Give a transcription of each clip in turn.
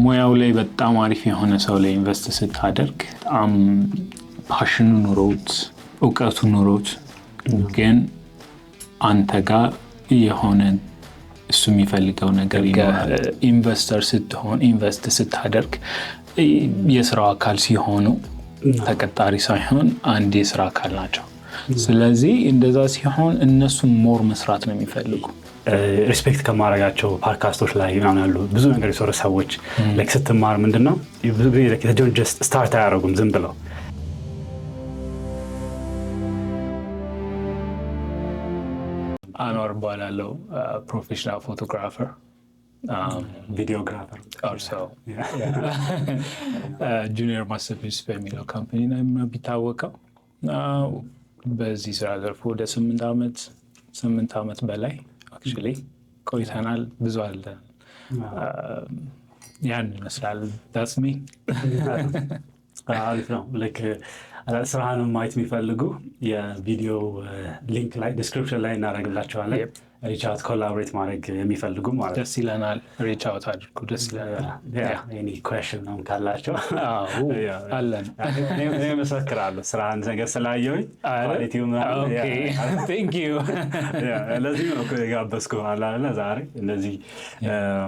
ሙያው ላይ በጣም አሪፍ የሆነ ሰው ላይ ኢንቨስት ስታደርግ ፓሽኑ ኑሮት እውቀቱ ኑሮት ግን አንተ ጋር የሆነ እሱ የሚፈልገው ነገር ኢንቨስተር ስትሆን ኢንቨስት ስታደርግ የስራው አካል ሲሆኑ ተቀጣሪ ሳይሆን አንድ የስራ አካል ናቸው። ስለዚህ እንደዛ ሲሆን እነሱን ሞር መስራት ነው የሚፈልጉ። ሪስፔክት ከማድረጋቸው ፖድካስቶች ላይ ምናምን ያሉ ብዙ ነገር የሰሩ ሰዎች ስትማር ምንድነው ብዙ ጊዜ ጀስት ስታርት አያደርጉም ዝም ብለው። አኗር ባላለው ፕሮፌሽናል ፎቶግራፈር ቪዲዮግራፈር also junior masterpiece በሚለው ካምፓኒ ላይ ቢታወቀው በዚህ ስራ ዘርፍ ወደ 8 ዓመት በላይ actually ቆይተናል። ብዙ አለ ያን ይመስላል። that's me አሪፍ ነው። ስራህን ማየት የሚፈልጉ የቪዲዮ ሊንክ ላይ ዲስክሪፕሽን ላይ እናደርግላቸዋለን። ሪች አውት ኮላቦሬት ማድረግ የሚፈልጉ ማለት ደስ ይለናል። ሪች አውት አድርጉ። ደስ ይለናል። ኤኒ ኩዌስችን ነው ካላቸው አለን። እኔ መሰክራለሁ ስራህን ነገር ስላየሁኝ ኳሊቲው ምናምን። ቴንክ ዩ። ለዚህ ነው የጋበዝኩህ አለ ዛሬ እንደዚህ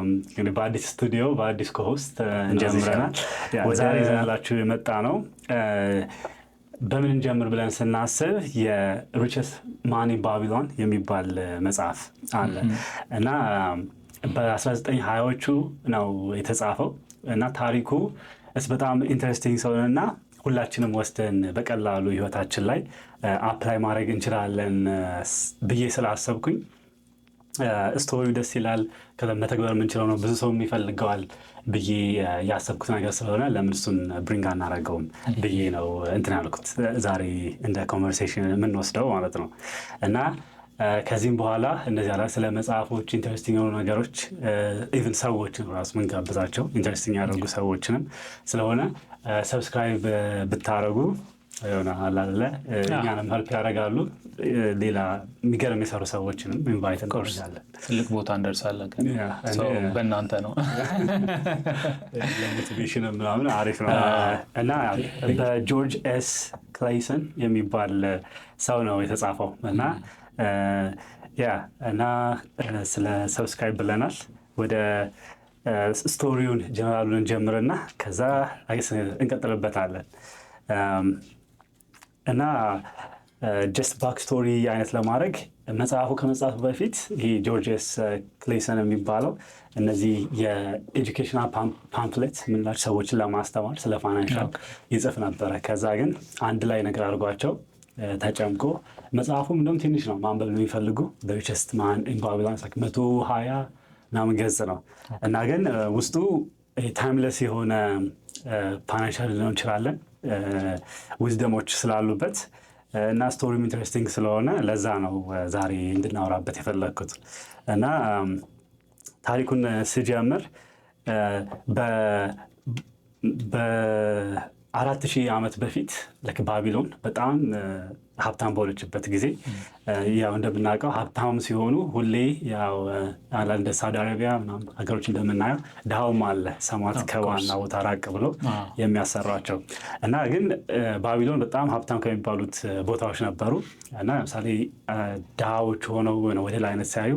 እንግዲህ በአዲስ ስቱዲዮ በአዲስ ኮሆስት እንጀምረናል። ዛሬ ይዘንላችሁ የመጣ ነው በምን እንጀምር ብለን ስናስብ የሪቸስት ማን ኢን ባቢሎን የሚባል መጽሐፍ አለ እና በ1920ዎቹ ነው የተጻፈው እና ታሪኩ በጣም ኢንተረስቲንግ ስለሆነና ሁላችንም ወስደን በቀላሉ ህይወታችን ላይ አፕላይ ማድረግ እንችላለን ብዬ ስላሰብኩኝ ስቶሪው ደስ ይላል። መተግበር የምንችለው ነው፣ ብዙ ሰው የሚፈልገዋል ብዬ ያሰብኩት ነገር ስለሆነ ለምን እሱን ብሪንግ አናደርገውም ብዬ ነው እንትን ያልኩት ዛሬ እንደ ኮንቨርሴሽን የምንወስደው ማለት ነው። እና ከዚህም በኋላ እንደዚህ ስለ መጽሐፎች ኢንተረስቲንግ የሆኑ ነገሮች ኢቭን ሰዎችን ራሱ ምንጋብዛቸው ኢንተረስቲንግ ያደርጉ ሰዎችንም ስለሆነ ሰብስክራይብ ብታደርጉ የሆነ አላለ እኛንም ሄልፕ ያደርጋሉ። ሌላ የሚገርም የሰሩ ሰዎችንም ኢንቫይት እናደርጋለን። ትልቅ ቦታ እንደርሳለን በእናንተ ነው። ለሞቲቬሽን ምናምን አሪፍ ነው። እና በጆርጅ ኤስ ክሌይሰን የሚባል ሰው ነው የተጻፈው እና እና ስለ ሰብስክራይብ ብለናል። ወደ ስቶሪውን ጀነራሉን እንጀምርና ከዛ እንቀጥልበታለን። እና ጀስት ባክ ስቶሪ አይነት ለማድረግ መጽሐፉ ከመጽሐፉ በፊት ይሄ ጆርጅ ኤስ ክሌይሰን የሚባለው እነዚህ የኤጁኬሽናል ፓምፍሌት ምንላቸው ሰዎችን ለማስተማር ስለ ፋይናንሻል ይጽፍ ነበረ። ከዛ ግን አንድ ላይ ነገር አድርጓቸው ተጨምቆ መጽሐፉም እንደውም ትንሽ ነው ማንበብ የሚፈልጉ ሪቸስት ማን ኢን ባቢሎን 120 ምናምን ገጽ ነው እና ግን ውስጡ ታይምለስ የሆነ ፋይናንሻል ልንሆን እንችላለን ዊዝደሞች ስላሉበት እና ስቶሪም ኢንተረስቲንግ ስለሆነ ለዛ ነው ዛሬ እንድናወራበት የፈለግኩት። እና ታሪኩን ስጀምር በ4000 ዓመት በፊት ባቢሎን በጣም ሀብታም በሆነችበት ጊዜ ያው እንደምናውቀው ሀብታም ሲሆኑ ሁሌ ያው እንደ ሳውዲ አረቢያ ምናምን ሀገሮች እንደምናየው ድሃውም አለ ሰማት ከዋና ቦታ ራቅ ብሎ የሚያሰሯቸው እና ግን ባቢሎን በጣም ሀብታም ከሚባሉት ቦታዎች ነበሩ። እና ለምሳሌ ድሃዎች ሆነው ወደ ላይ አይነት ሲያዩ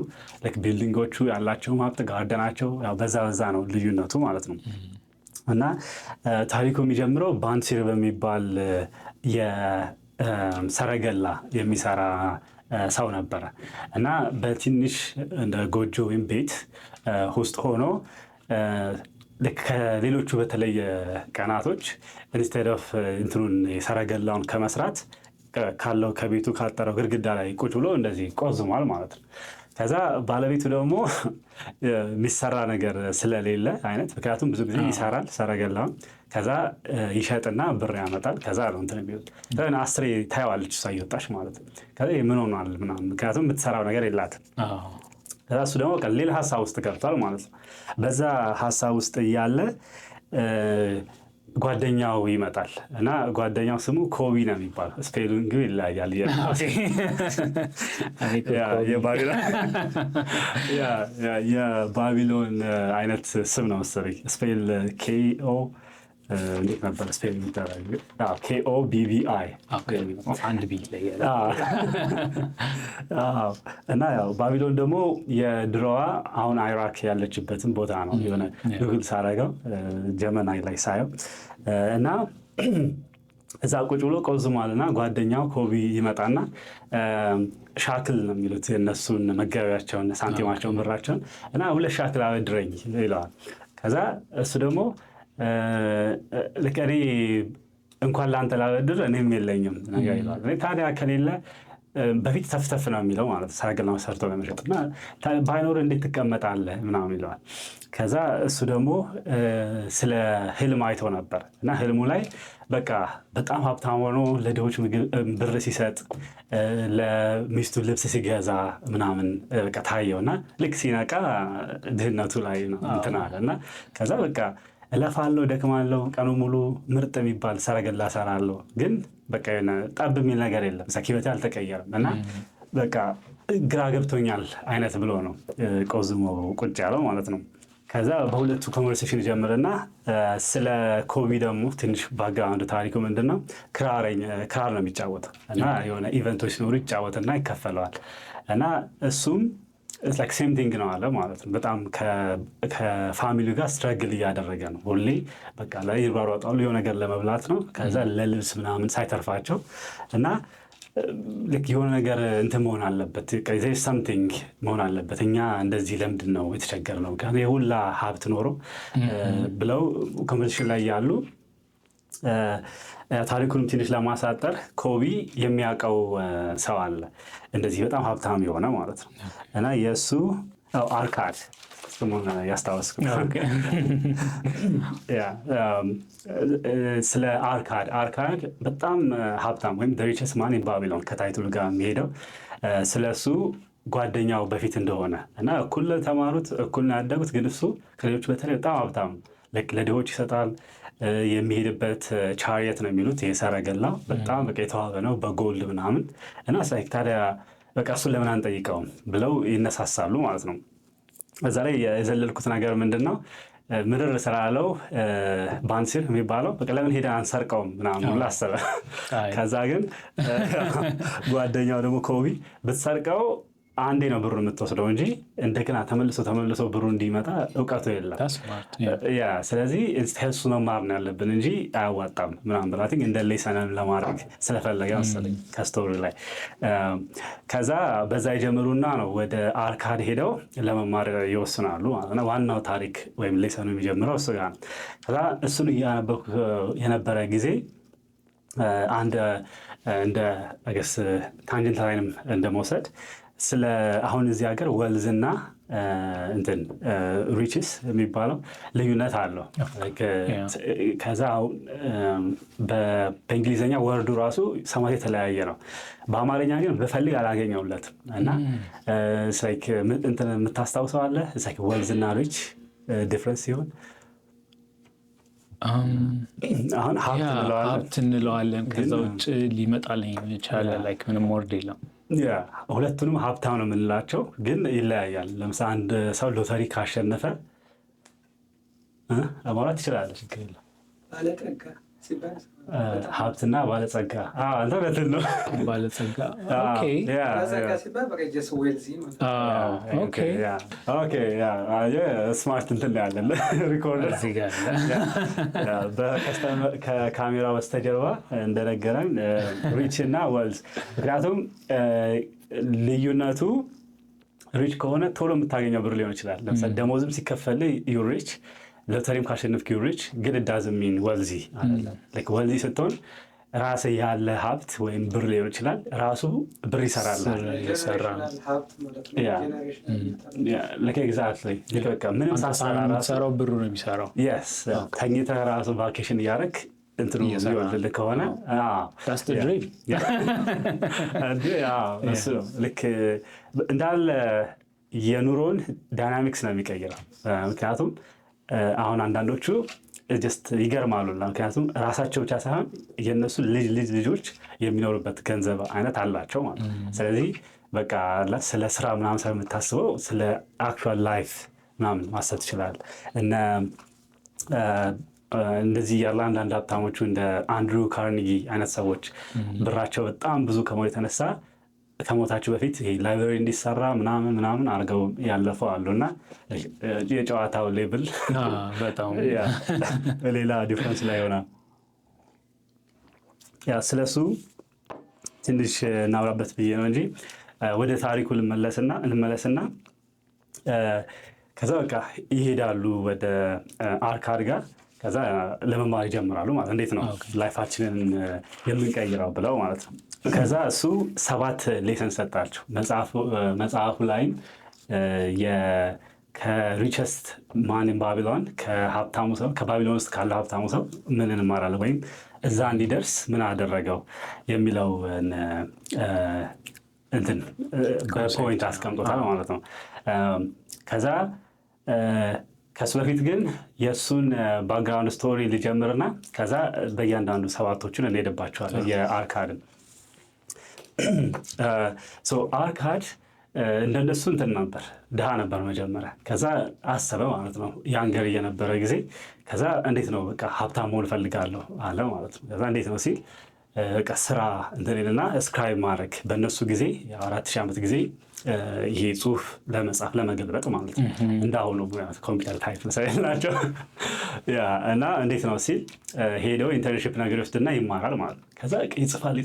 ቢልዲንጎቹ ያላቸው ሀብት ጋርደናቸው ያው በዛ ነው ልዩነቱ ማለት ነው። እና ታሪኩ የሚጀምረው ባንሲር በሚባል ሰረገላ የሚሰራ ሰው ነበረ እና በትንሽ እንደ ጎጆ ወይም ቤት ውስጥ ሆኖ ከሌሎቹ በተለየ ቀናቶች ኢንስቴድ ኦፍ እንትኑን የሰረገላውን ከመስራት ካለው ከቤቱ ካጠረው ግድግዳ ላይ ቁጭ ብሎ እንደዚህ ቆዝሟል ማለት ነው። ከዛ ባለቤቱ ደግሞ የሚሰራ ነገር ስለሌለ አይነት ምክንያቱም ብዙ ጊዜ ይሰራል ሰረገላውን ከዛ ይሸጥና ብር ያመጣል። ከዛ ነው እንትን የሚሉት አስሬ ታየዋለች እሷ እየወጣች ማለት ነው። ከዛ ምን ሆኗል ምናምን ምክንያቱም የምትሰራው ነገር የላትም። ከዛ እሱ ደግሞ ሌላ ሀሳብ ውስጥ ገብቷል ማለት ነው። በዛ ሀሳብ ውስጥ እያለ ጓደኛው ይመጣል እና ጓደኛው ስሙ ኮቢ ነው የሚባለው። ስፔሊንግ ይለያያል። የባቢሎን አይነት ስም ነው መሰለኝ። ስፔል KO እንዴት ነበር ስፔል የሚደረግ? KOBBI አንድ ቢ ላይ እና ያው ባቢሎን ደግሞ የድሮዋ አሁን አይራክ ያለችበትን ቦታ ነው። የሆነ ጉግል ሳረገው ጀመናይ ላይ ሳየው እና እዛ ቁጭ ብሎ ቆዝሟልና ጓደኛው ኮቢ ይመጣና ሻክል ነው የሚሉት የእነሱን መገበያቸውን ሳንቲማቸውን ብራቸውን እና 2 ሻክል አበድረኝ ይለዋል። ከዛ እሱ ደግሞ ልክ እኔ እንኳን ለአንተ ላበድር እኔም የለኝም ነገር ይለዋል። ታዲያ ከሌለ በፊት ተፍተፍ ነው የሚለው ማለት ሰረገላ ሰርቶ ለመሸጥ እና ባይኖር እንዴት ትቀመጣለህ ምናምን ይለዋል። ከዛ እሱ ደግሞ ስለ ህልም አይቶ ነበር እና ህልሙ ላይ በቃ በጣም ሀብታም ሆኖ ለድሆች ብር ሲሰጥ ለሚስቱ ልብስ ሲገዛ ምናምን በቃ ታየው እና ልክ ሲነቃ ድህነቱ ላይ ነው እንትን አለ እና ከዛ በቃ እለፋለሁ፣ ደክማለሁ፣ ቀኑ ሙሉ ምርጥ የሚባል ሰረገላ ሰራለሁ፣ ግን በቃ የሆነ ጠብ የሚል ነገር የለም፣ ህይወቴ አልተቀየረም እና በቃ ግራ ገብቶኛል አይነት ብሎ ነው ቆዝሞ ቁጭ ያለው ማለት ነው። ከዛ በሁለቱ ኮንቨርሴሽን ጀምርና ስለ ኮቢ ደግሞ ትንሽ ባክግራውንድ ታሪኩ ምንድነው? ክራር ነው የሚጫወተው እና የሆነ ኢቨንቶች ሲኖሩ ይጫወትና ይከፈለዋል እና እሱም ላይክ ሴም ቲንግ ነው አለ ማለት ነው። በጣም ከፋሚሊ ጋር ስትረግል እያደረገ ነው። ሁሌ በቃ ላይ ይሯሯጣሉ የሆነ ነገር ለመብላት ነው። ከዛ ለልብስ ምናምን ሳይተርፋቸው እና ልክ የሆነ ነገር እንትን መሆን አለበት፣ ሰምቲንግ መሆን አለበት። እኛ እንደዚህ ለምንድን ነው የተቸገርነው? ምክንያቱም የሁላ ሀብት ኖሮ ብለው ኮንቨርሴሽን ላይ ያሉ ታሪኩንም ትንሽ ለማሳጠር ኮቢ የሚያውቀው ሰው አለ እንደዚህ በጣም ሀብታም የሆነ ማለት ነው እና የእሱ አርካድ ስሙን ያስታወስኩ ስለ አርካድ በጣም ሀብታም ወይም ዘ ሪቸስት ማን ኢን ባቢሎን ከታይትሉ ጋር የሚሄደው ስለ እሱ ጓደኛው በፊት እንደሆነ እና እኩል ተማሩት እኩል ያደጉት፣ ግን እሱ ከሌሎች በተለይ በጣም ሀብታም ለድሆች ይሰጣል። የሚሄድበት ቻሪየት ነው የሚሉት የሰረገላ በጣም በቃ የተዋበ ነው በጎልድ ምናምን እና ታዲያ በቃ እሱን ለምን አንጠይቀውም ብለው ይነሳሳሉ ማለት ነው። እዛ ላይ የዘለልኩት ነገር ምንድን ነው? ምድር ስላለው ባንሲር የሚባለው በቃ ለምን ሄደን አንሰርቀውም ምናምን ብሎ አሰበ። ከዛ ግን ጓደኛው ደግሞ ኮቢ ብትሰርቀው አንዴ ነው ብሩ የምትወስደው እንጂ እንደገና ተመልሶ ብሩ እንዲመጣ እውቀቱ የለም። ስለዚህ እሱ መማር ነው ያለብን እንጂ አያዋጣም ምናምን ብላ እንደ ሌሰንን ለማድረግ ስለፈለገ መሰለኝ ከስቶሪ ላይ። ከዛ በዛ የጀምሩና ነው ወደ አርካድ ሄደው ለመማር ይወስናሉ። ዋናው ታሪክ ወይም ሌሰኑ የሚጀምረው እሱ ጋር ነው። ከዛ እሱን እያነበኩ የነበረ ጊዜ አንድ እንደ ገስ ታንጀንት ላይንም እንደመውሰድ ስለ አሁን እዚህ ሀገር ወልዝና እንትን ሪችስ የሚባለው ልዩነት አለው። ከዛ በእንግሊዝኛ ወርዱ ራሱ ሰማት የተለያየ ነው። በአማርኛ ግን በፈልግ አላገኘውለትም እና እንትን የምታስታውሰው አለ ወልዝና ሪች ዲፍረንስ ሲሆን አሁን ሀብት እንለዋለን። ከዛ ውጭ ሊመጣልኝ ይቻለ ላይክ ምንም ወርድ የለም። ሁለቱንም ሀብታም ነው የምንላቸው፣ ግን ይለያያል። ለምሳሌ አንድ ሰው ሎተሪ ካሸነፈ ለማውራት ይችላል፣ ችግር የለም። ሀብትና ባለጸጋ እንትን ነው። ባለጸጋ ስማርት እንትን ያለን ሪኮርደር ከካሜራ በስተጀርባ እንደነገረን ሪች እና ወልዝ። ምክንያቱም ልዩነቱ ሪች ከሆነ ቶሎ የምታገኘው ብር ሊሆን ይችላል። ለምሳሌ ደሞዝም ሲከፈል ዩ ሪች፣ ሎተሪም ካሸነፍክ ዩ ሪች፣ ግን ዳዝንት ሚን ወልዚ አይደለም። ወልዚ ስትሆን ራስ ያለ ሀብት ወይም ብር ሊሆን ይችላል፣ ራሱ ብር ይሰራል። ምንም ሳትሰራው ብሩ ነው የሚሰራው። ተኝተህ ራሱ ቫኬሽን እያደረግ እንትኑ ይወልድልህ ከሆነ ልክ እንዳለ የኑሮን ዳይናሚክስ ነው የሚቀይረው። ምክንያቱም አሁን አንዳንዶቹ ጀስት ይገርማሉ። ምክንያቱም ራሳቸው ብቻ ሳይሆን የእነሱ ልጅ ልጆች የሚኖሩበት ገንዘብ አይነት አላቸው ማለት ነው። ስለዚህ በቃ ስለ ስራ ምናምን ሳይሆን የምታስበው ስለ አክቹዋል ላይፍ ምናምን ማሰብ ትችላለህ። እንደዚህ ያለ አንዳንድ ሀብታሞቹ እንደ አንድሩ ካርኒጊ አይነት ሰዎች ብራቸው በጣም ብዙ ከመሆኑ የተነሳ ከሞታቸው በፊት ላይብረሪ እንዲሰራ ምናምን አድርገው ያለፈው አሉ እና የጨዋታው ሌብል በጣም ሌላ ዲፍረንስ ላይ ይሆናል። ስለሱ ትንሽ እናውራበት ብዬ ነው እንጂ ወደ ታሪኩ ልመለስና ከዛ በቃ ይሄዳሉ ወደ አርካድ ጋር። ከዛ ለመማር ይጀምራሉ ማለት እንዴት ነው ላይፋችንን የምንቀይረው ብለው ማለት ነው። ከዛ እሱ 7 ሌሰን ሰጣቸው መጽሐፉ ላይም ከሪቸስት ማን ኢን ባቢሎን ከሀብታሙ ሰው ከባቢሎን ውስጥ ካለው ሀብታሙ ሰው ምን እንማራለን ወይም እዛ እንዲደርስ ምን አደረገው የሚለው እንትን ፖይንት አስቀምጦታል ማለት ነው። ከዛ ከሱ በፊት ግን የእሱን ባክግራውንድ ስቶሪ ሊጀምርና ከዛ በእያንዳንዱ 7ቶቹን እንሄድባቸዋለን። የአርካድን አርካድ እንደነሱ እንትን ነበር፣ ድሃ ነበር መጀመሪያ። ከዛ አሰበ ማለት ነው ያንገር እየነበረ ጊዜ። ከዛ እንዴት ነው በቃ ሀብታም መሆን እፈልጋለሁ አለ ማለት ነው። ከዛ እንዴት ነው ሲል በቃ ስራ እንትንልና ስክራይብ ማድረግ በእነሱ ጊዜ 4000 ዓመት ጊዜ ይሄ ጽሁፍ ለመጻፍ ለመገልበጥ ማለት ነው። እንዳሁኑ ኮምፒውተር ታይፕ ስለሌላቸው እና እንዴት ነው ሲል ሄደው ኢንተርንሺፕ ነገር ይወስድና ይማራል ማለት ነው። ከዛ ይጽፋል።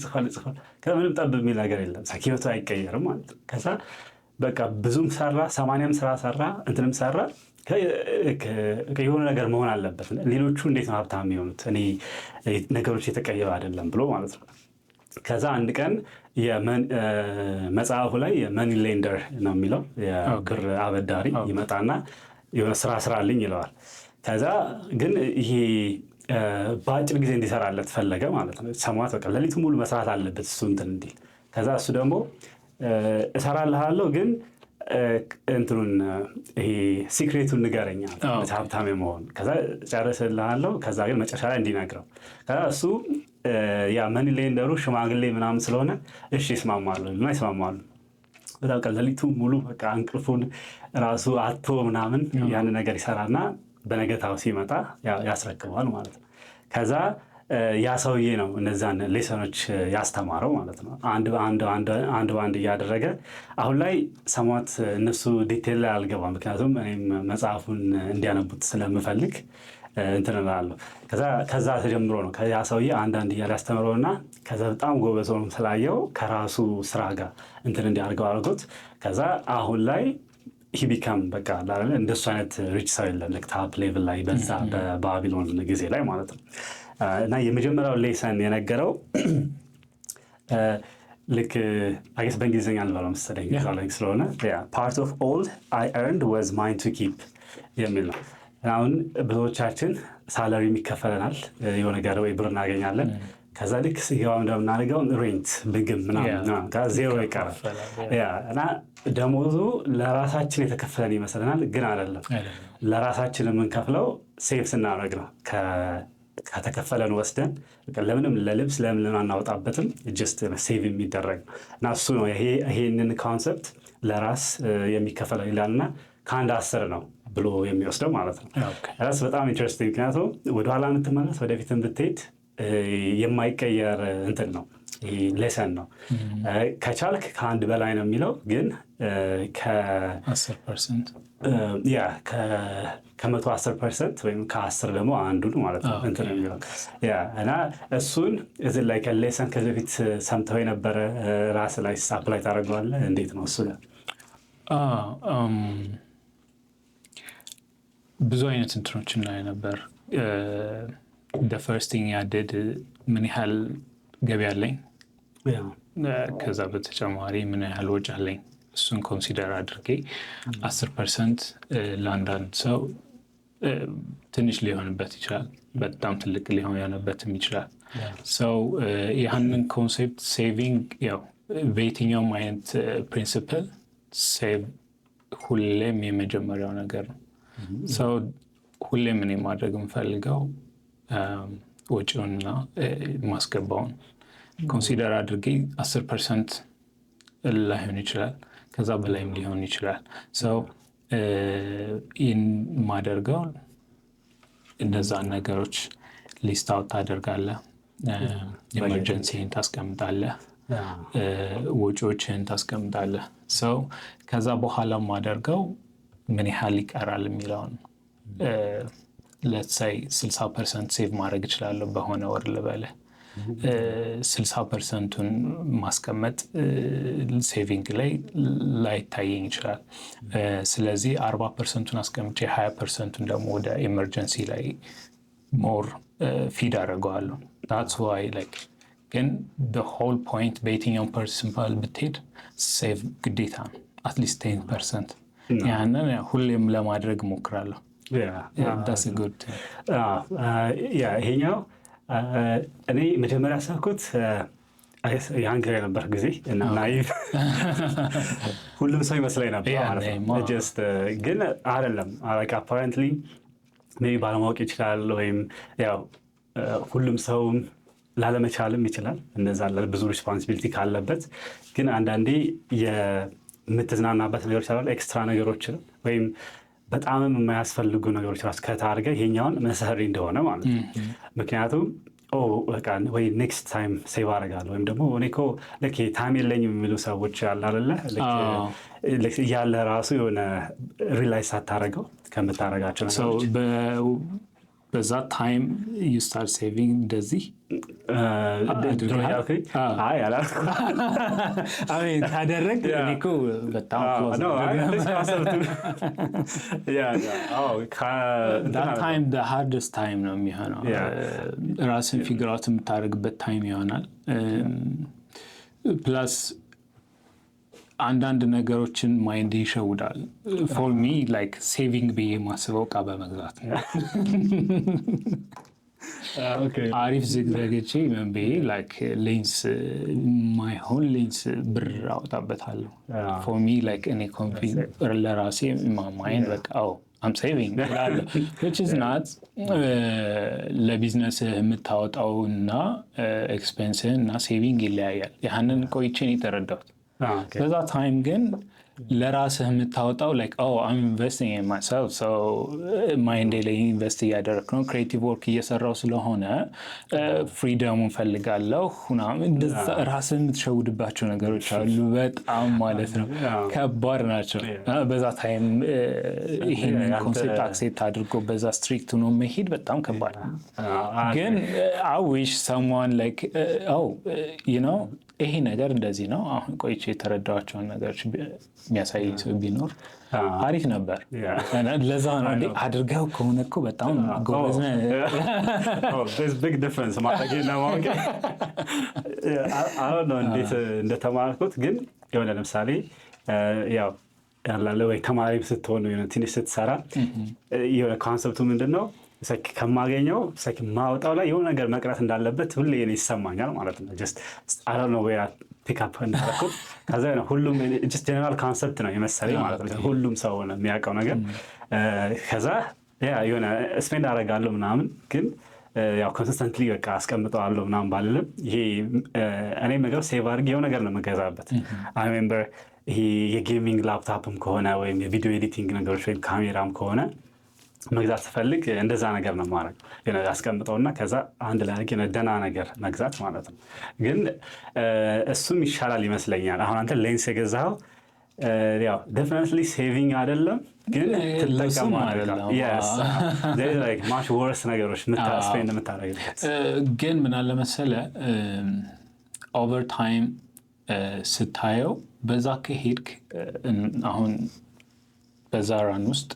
ከዛ ምንም ጠብ የሚል ነገር የለም፣ ህይወቱ አይቀየርም ማለት ነው። ከዛ በቃ ብዙም ሰራ፣ 80ም ስራ ሰራ፣ እንትንም ሰራ። የሆነ ነገር መሆን አለበት። ሌሎቹ እንዴት ነው ሀብታም የሚሆኑት? እኔ ነገሮች የተቀየሩ አይደለም ብሎ ማለት ነው። ከዛ አንድ ቀን መጽሐፉ ላይ የመኒ ሌንደር ነው የሚለው የብር አበዳሪ ይመጣና የሆነ ስራ ስራልኝ ይለዋል። ከዛ ግን ይሄ በአጭር ጊዜ እንዲሰራለት ፈለገ ማለት ነው። ሰማት በቃ ሌሊቱ ሙሉ መስራት አለበት እሱ እንትን እንዲል። ከዛ እሱ ደግሞ እሰራልሃለሁ ግን እንትኑን ይሄ ሲክሬቱን ንገረኛል ሀብታም የመሆን። ከዛ ጨርስልሃለሁ፣ ከዛ ግን መጨረሻ ላይ እንዲነግረው። ከዛ እሱ ያ መኒ ሌንደሩ ሽማግሌ ምናምን ስለሆነ እሺ ይስማማሉ እና ይስማማሉ። በጣም ቀን ሌሊቱ ሙሉ በቃ እንቅልፉን ራሱ አቶ ምናምን ያን ነገር ይሰራና በነገታው ሲመጣ ያስረክበዋል ማለት ነው። ከዛ ያ ሰውዬ ነው እነዛን ሌሰኖች ያስተማረው ማለት ነው። አንድ በአንድ እያደረገ አሁን ላይ ሰሟት እነሱ ዲቴል ላይ አልገባም፣ ምክንያቱም እኔም መጽሐፉን እንዲያነቡት ስለምፈልግ እንትን እላለሁ። ከዛ ተጀምሮ ነው ያ ሰውዬ አንዳንድ እያለ ያስተምረውና ከዛ በጣም ጎበዝ ሆኖ ስላየው ከራሱ ስራ ጋር እንትን እንዲያደርገው አድርጎት ከዛ አሁን ላይ ሂቢካም በቃ እንደሱ አይነት ሪች ሰው የለም ታፕ ሌቭል ላይ በዛ በባቢሎን ጊዜ ላይ ማለት ነው። እና የመጀመሪያው ሌሰን የነገረው ልክ አገስ በእንግሊዝኛ አልባለው መሰለኝ ስለሆነ part of all I earned was mine to keep የሚል ነው። አሁን ብዙዎቻችን ሳለሪ የሚከፈለናል የሆነ ነገር ወይ ብር እናገኛለን። ከዛ ልክ ሲገባ እንደምናደርገው ሬንት ምግብ ምናምን ዜሮ ይቀራል። እና ደሞዙ ለራሳችን የተከፈለን ይመስለናል፣ ግን አይደለም። ለራሳችን የምንከፍለው ሴቭ ስናደርግ ነው። ከተከፈለን ወስደን ለምንም ለልብስ ለምን አናወጣበትም፣ ጀስት ሴቭ የሚደረግ ነው። እና እሱ ነው ይሄንን ኮንሰፕት ለራስ የሚከፈለው ይላልና ከአንድ 10 ነው ብሎ የሚወስደው ማለት ነው። ራስ በጣም ኢንትረስቲንግ፣ ምክንያቱም ወደኋላ የምትመለስ ወደፊት ብትሄድ የማይቀየር እንትን ነው። ይሄ ሌሰን ነው። ከቻልክ ከአንድ በላይ ነው የሚለው፣ ግን ከ10% ከ110% ወይም ከ10 ደግሞ አንዱን ማለት ነው እንትን የሚለው እና እሱን እዚህ ላይ ከሌሰን ከዚህ በፊት ሰምተው የነበረ ራስ ላይ አፕላይ ታደርገዋለህ። እንዴት ነው እሱ? ብዙ አይነት እንትኖች እናይ ነበር። ፈርስት ቲንግ ያደድ ምን ያህል ገቢ አለኝ፣ ከዛ በተጨማሪ ምን ያህል ወጪ አለኝ፣ እሱን ኮንሲደር አድርጌ 10% ለአንዳንድ ሰው ትንሽ ሊሆንበት ይችላል፣ በጣም ትልቅ ሊሆንበትም ይችላል። ሰው ያንን ኮንሴፕት ሴቪንግ ያው በየትኛውም አይነት ፕሪንሲፕል ሴቭ ሁሌም የመጀመሪያው ነገር ነው። ሰው ሁሌም እኔ ማድረግ የምፈልገው ወጪውንና ማስገባውን ኮንሲደር አድርጌ 10% ላይሆን ይችላል፣ ከዛ በላይም ሊሆን ይችላል። ሰው ይህን ማደርገው እነዛን ነገሮች ሊስት አውት ታደርጋለህ፣ ኤመርጀንሲን ታስቀምጣለህ፣ ወጪዎችን ታስቀምጣለህ። ሰው ከዛ በኋላ ማደርገው ምን ያህል ይቀራል የሚለውን ሌትስ ሴይ 60% ሴቭ ማድረግ እችላለሁ በሆነ ወር ልበልህ። 60%ቱን ማስቀመጥ ሴቪንግ ላይ ላይታየኝ ይችላል። ስለዚህ 40%ቱን አስቀምጬ 20%ቱን ደግሞ ወደ ኤመርጀንሲ ላይ ሞር ፊድ አደርገዋለሁ። that's why like ግን the whole point በየትኛው ፐርሰንታል ብትሄድ ሴቭ ግዴታ ነው። አትሊስት 10% ያንን ሁሌም ለማድረግ እሞክራለሁ። that's a good thing። ይሄኛው እኔ መጀመሪያ ያሰብኩት የሀንገር የነበር ጊዜ እና ናይቭ ሁሉም ሰው ይመስለኝ ነበር ማለት ጀስት ግን አይደለም። አፓረንትሊ ሜይ ባለማወቅ ይችላል፣ ወይም ያው ሁሉም ሰው ላለመቻልም ይችላል። እነዛ ብዙ ሪስፖንሲቢሊቲ ካለበት ግን አንዳንዴ የምትዝናናበት ነገሮች አሉ፣ ኤክስትራ ነገሮች ወይም በጣምም የማያስፈልጉ ነገሮች ራሱ ከታርገ ይሄኛውን መሰሪ እንደሆነ ማለት ነው። ምክንያቱም በቃ ወይ ኔክስት ታይም ሴቭ አደርጋለሁ ወይም ደግሞ እኔ እኮ ልክ ታይም የለኝም የሚሉ ሰዎች ያለ አይደለ እያለ ራሱ የሆነ ሪላይዝ ሳታደርገው ከምታደርጋቸው ነገሮች በዛ ታይም ዩ ስታርት ሴቪንግ እንደዚህ ካደረግ እኔ እኮ በጣም ታይም ሃርደስት ታይም ነው የሚሆነው። ራስን ፊግር አውት የምታደርግበት ታይም ይሆናል። ፕላስ አንዳንድ ነገሮችን ማይንድ ይሸውዳል። ፎር ሚ ላይክ ሴቪንግ ብዬ ማስበው ዕቃ በመግዛት አሪፍ ዝግዘግቼ ምን ብዬ ላይክ ሌንስ ማይሆን ሌንስ ብር አውጣበታለሁ። ፎር ሚ ላይክ እኔ ለራሴ ማይንድ በቃ I'm saving እላለሁ which is not ለቢዝነስ የምታወጣው እና ኤክስፔንስህ እና ሴቪንግ ይለያያል። ያንን ቆይቼ ነው የተረዳሁት። በዛ ታይም ግን ለራስህ የምታወጣው like I'm investing in myself so ማይንዴ ላይ ኢንቨስት እያደረክ ነው። ክሬቲቭ ወርክ እየሰራው ስለሆነ ፍሪደሙን ፈልጋለሁ ምናምን። እንደዛ ራስህ የምትሸውድባቸው ነገሮች አሉ በጣም ማለት ነው፣ ከባድ ናቸው። በዛ ታይም ይሄንን ኮንሴፕት አክሴፕት አድርጎ በዛ ስትሪክት ሆኖ መሄድ በጣም ከባድ ነው። ግን I wish someone like you know ይሄ ነገር እንደዚህ ነው አሁን ቆይቼ የተረዳኋቸውን ነገሮች የሚያሳየኝ ሰው ቢኖር አሪፍ ነበር። ለዛ ነው እንዴ አድርገው ከሆነ እኮ በጣም ጎበዝ ነህ። there's big difference ማታገኝ ነው ማወቅ አሁን ነው እንዴት እንደተማርኩት። ግን የሆነ ለምሳሌ ያው ያላለ ወይ ተማሪ ስትሆን የሆነ ትንሽ ስትሰራ የሆነ ኮንሰፕቱ ምንድነው ከማገኘው ማውጣው ላይ የሆነ ነገር መቅረት እንዳለበት ሁሌ ይሰማኛል ማለት ነው። just I don't know where pick up እንዳልኩት ከዛ ነው ሁሉም just general concept ነው የመሰለኝ ማለት ነው። ሁሉም ሰው ነው የሚያውቀው ነገር ከዛ የሆነ ስፔንድ አደርጋለሁ ምናምን ግን ያው ኮንሲስተንትሊ በቃ አስቀምጠዋለሁ ምናምን ባልልም ይሄ እኔ ነገር ሴቭ አድርጌ የሆነ ነገር ነው የምገዛበት። I remember ይሄ የጌሚንግ ላፕቶፕም ከሆነ ወይም የቪዲዮ ኤዲቲንግ ነገሮች ወይም ካሜራም ከሆነ መግዛት ስፈልግ እንደዛ ነገር ነው ማድረግ አስቀምጠውና ከዛ አንድ ላይ ደህና ነገር መግዛት ማለት ነው። ግን እሱም ይሻላል ይመስለኛል። አሁን አንተ ሌንስ የገዛኸው ያው definitely saving አይደለም ግን ትጠቀማለህ። yes there is like much worse ነገሮች ስፔንድ የምታደርግበት ግን ምን አለ መሰለህ ኦቨር ታይም ስታየው በዛ ከሄድክ አሁን በዛ ራን ውስጥ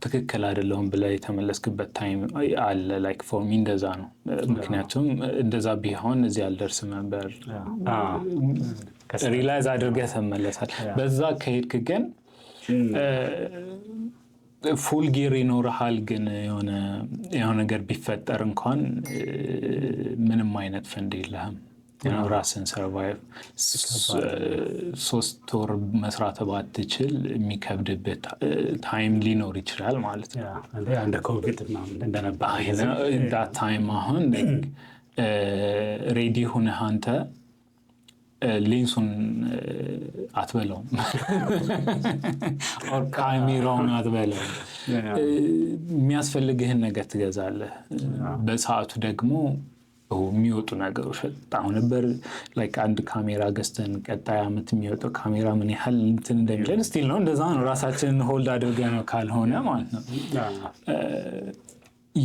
ትክክል አይደለም ብለህ የተመለስክበት ታይም አለ። ላይክ ፎር ሚ እንደዛ ነው። ምክንያቱም እንደዛ ቢሆን እዚህ አልደርስም ነበር። ሪላይዝ አድርገህ ተመለሳል። በዛ ከሄድክ ግን ፉል ጊር ይኖርሃል። ግን የሆነ ነገር ቢፈጠር እንኳን ምንም አይነት ፈንድ የለህም። ራስን ሰርቫይቭ 3 ወር መስራት ባትችል የሚከብድበት ታይም ሊኖር ይችላል ማለት ነው። እንደ ኮቪድ እንደነበር ታይም አሁን ሬዲ ሁነህ አንተ ሌንሱን አትበለውም ካሜራውን አትበለውም። የሚያስፈልግህን ነገር ትገዛለህ። በሰዓቱ ደግሞ የሚወጡ ነገሮች በጣም ነበር። ላይክ አንድ ካሜራ ገዝተን ቀጣይ ዓመት የሚወጣው ካሜራ ምን ያህል እንትን እንደሚለን ስቲል ነው። እንደዛ ነው። ራሳችንን ሆልድ አድርገን ነው ካልሆነ ማለት ነው።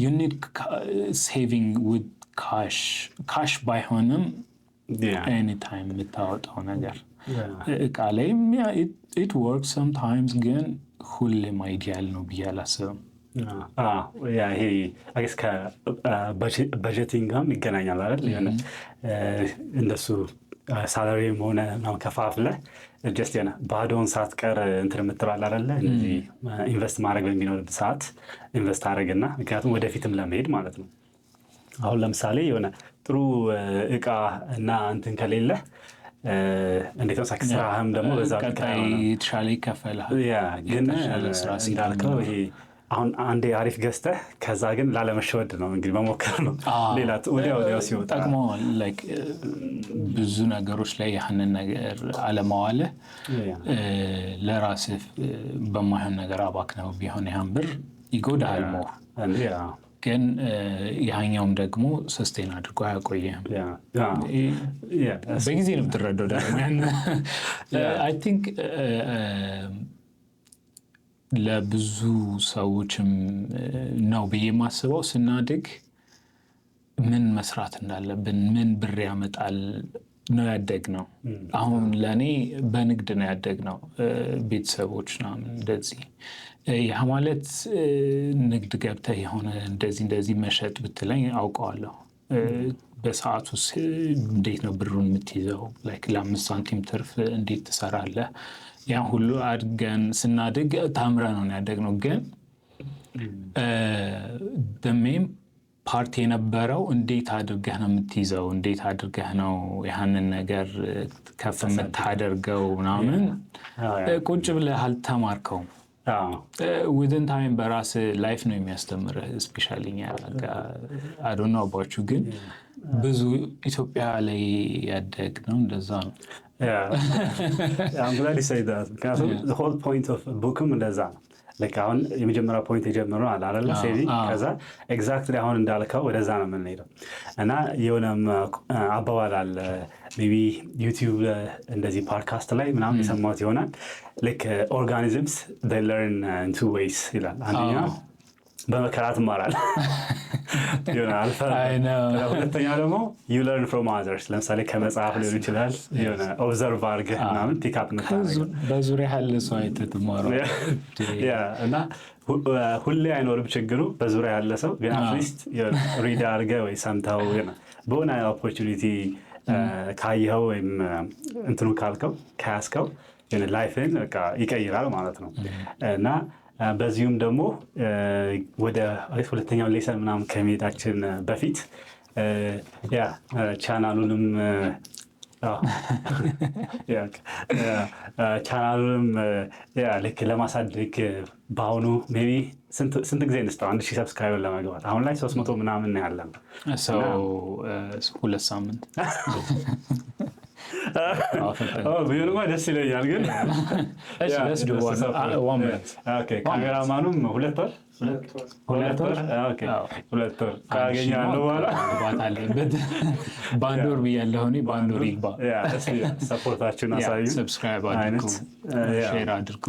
you need saving with cash ባይሆንም anytime የምታወጣው ነገር እቃ ላይም it works sometimes ግን ሁሌም አይዲያል ነው ብዬ አላስብም። ይሄ አገስ ከበጀቲንግ ጋርም ይገናኛል አይደል? እንደሱ ሳላሪም ሆነ ከፋፍለህ ጀስት ባዶውን ሳትቀር እንትን የምትባል አይደለ? እንደዚህ ኢንቨስት ማድረግ በሚኖርበት ሰዓት ኢንቨስት አድርግና ምክንያቱም ወደፊትም ለመሄድ ማለት ነው። አሁን ለምሳሌ የሆነ ጥሩ እቃ እና እንትን ከሌለ እንዴት ነው ስራህም ደግሞ በዛ የተሻለ ይከፈልሃል። ግን እንዳልከው ይሄ አሁን አንዴ አሪፍ ገዝተህ ከዛ ግን ላለመሸወድ ነው እንግዲህ መሞከር ነው። ሌላ ወዲያው ሲወጣ ጠቅመዋል። ላይክ ብዙ ነገሮች ላይ ያንን ነገር አለማዋልህ ለራስህ በማይሆን ነገር አባክነው ቢሆን ያን ብር ይጎዳሃል ሞር። ግን ያኛውም ደግሞ ሰስቴን አድርጎ አያቆየህም። በጊዜ ነው የምትረዳው ደግሞ አይ ቲንክ ለብዙ ሰዎችም ነው ብዬ የማስበው ስናድግ ምን መስራት እንዳለብን ምን ብር ያመጣል ነው ያደግነው። አሁን ለእኔ በንግድ ነው ያደግነው ቤተሰቦች ምናምን እንደዚህ። ያ ማለት ንግድ ገብተህ የሆነ እንደዚህ መሸጥ ብትለኝ አውቀዋለሁ። በሰዓቱ እንዴት ነው ብሩን የምትይዘው? ላይክ ለ5 ሳንቲም ትርፍ እንዴት ትሰራለህ? ያን ሁሉ አድገን ስናድግ ታምረን ነው ያደግነው። ግን ሜን ፓርቲ የነበረው እንዴት አድርገህ ነው የምትይዘው? እንዴት አድርገህ ነው ያንን ነገር ከፍ የምታደርገው ምናምን ቁጭ ብለህ አልተማርከውም። ዊዝን ታይም በራስ ላይፍ ነው የሚያስተምርህ። ስፔሻሊ አይ ዶንት ኖ አባውት ዩ ግን ብዙ ኢትዮጵያ ላይ ያደግ ነው እንደዛ ነው። I'm glad you say that. ምክንያቱም the whole point of bookም እንደዛ ነው። አሁን የመጀመሪያ ፖይንት የጀመረው አለ ሴቪንግ። ከዛ ኤግዛክትሊ አሁን እንዳልከው ወደዛ ነው የምንሄደው እና የሆነም አባባል አለ ሜይ ቢ ዩቲዩብ እንደዚህ ፖድካስት ላይ ምናምን የሰማሁት ይሆናል። ኦርጋኒዝምስ they learn in 2 ways ይላል። አንደኛ በመከራ ትማራለህ ይሆናል። ሁለተኛ ደግሞ you learn from others። ለምሳሌ ከመጽሐፍ ሊሆን ይችላል የሆነ ኦብዘርቭ አድርገህ ምናምን ፒክ አፕ በዙሪያ ያለ ሰው አይተህ ትማራለህ። እና ሁሌ አይኖርም ችግሩ በዙሪያ ያለ ሰው ግን አትሊስት ሪድ አድርገህ ወይ ሰምተው በሆነ ኦፖርቹኒቲ ካየኸው ወይም እንትኑ ካልከው ከያዝከው ላይፍን በቃ ይቀይራል ማለት ነው። እና በዚሁም ደግሞ ወደ ሁለተኛው ሌሰን ምናምን ከመሄዳችን በፊት ቻናሉንም ልክ ለማሳደግ በአሁኑ ሜይ ቢ ስንት ጊዜ እንስጠው 1000 ሰብስክራይበር ለመግባት? አሁን ላይ 300 ምናምን ያለን ሰው 2 ሳምንት ቢሆንማ ደስ ይለኛል። ግን ካሜራማኑም 2 ወር ካገኛለሁ በኋላ አለበት። በአንድ ወር ብያለሁ እኔ። በአንድ ወር ይግባ። ሰፖርታችሁን አሳዩ፣ ሰብስክራይብ አድርጉ፣ ሼር አድርጉ።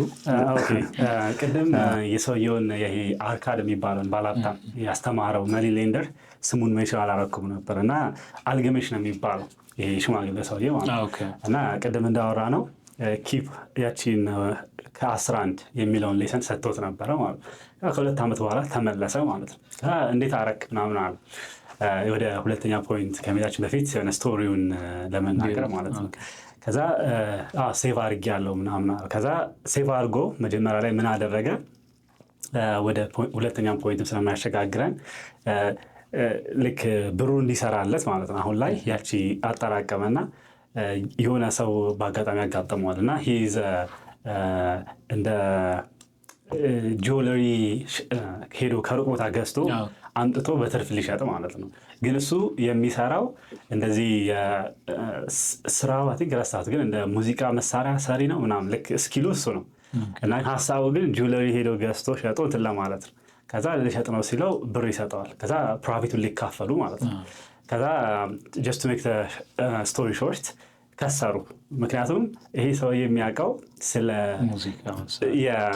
ቅድም የሰውየውን ይሄ አርካድ የሚባለውን ባለሀብታም ያስተማረው መኒ ሌንደር ስሙን ሜንሽን አላረኩም ነበር እና አልገመሽ ነው የሚባለው ይሄ ሽማግሌ ሰውዬ ማለት ነው። እና ቅድም እንዳወራ ነው ኪፕ ያቺን ከ11 የሚለውን ሌሰን ሰጥቶት ነበረ ማለት ነው። ከ2 ዓመት በኋላ ተመለሰ ማለት ነው። እንዴት አረክ ምናምን አለ። ወደ ሁለተኛ ፖይንት ከመሄዳችን በፊት የሆነ ስቶሪውን ለመናገር ማለት ነው። ከዛ ሴቭ አድርጌያለሁ ምናምን አለ። ከዛ ሴቭ አድርጎ መጀመሪያ ላይ ምን አደረገ? ወደ ሁለተኛም ፖይንትም ስለማያሸጋግረን ልክ ብሩ እንዲሰራለት ማለት ነው። አሁን ላይ ያቺ አጠራቀመና የሆነ ሰው በአጋጣሚ ያጋጥመዋል እና ሂዝ እንደ ጆለሪ ሄዶ ከሩቅ ቦታ ገዝቶ አምጥቶ በትርፍ ሊሸጥ ማለት ነው። ግን እሱ የሚሰራው እንደዚህ ስራው ረሳሁት፣ ግን እንደ ሙዚቃ መሳሪያ ሰሪ ነው ምናምን ልክ እስኪሉ እሱ ነው እና ሀሳቡ ግን ጆለሪ ሄዶ ገዝቶ ሸጦ እንትን ለማለት ነው። ከዛ ሊሸጥ ነው ሲለው ብር ይሰጠዋል። ከዛ ፕሮፊቱን ሊካፈሉ ማለት ነው። ከዛ ጀስት ሜክ ስቶሪ ሾርት ከሰሩ። ምክንያቱም ይሄ ሰው የሚያውቀው ስለ ሙዚቃ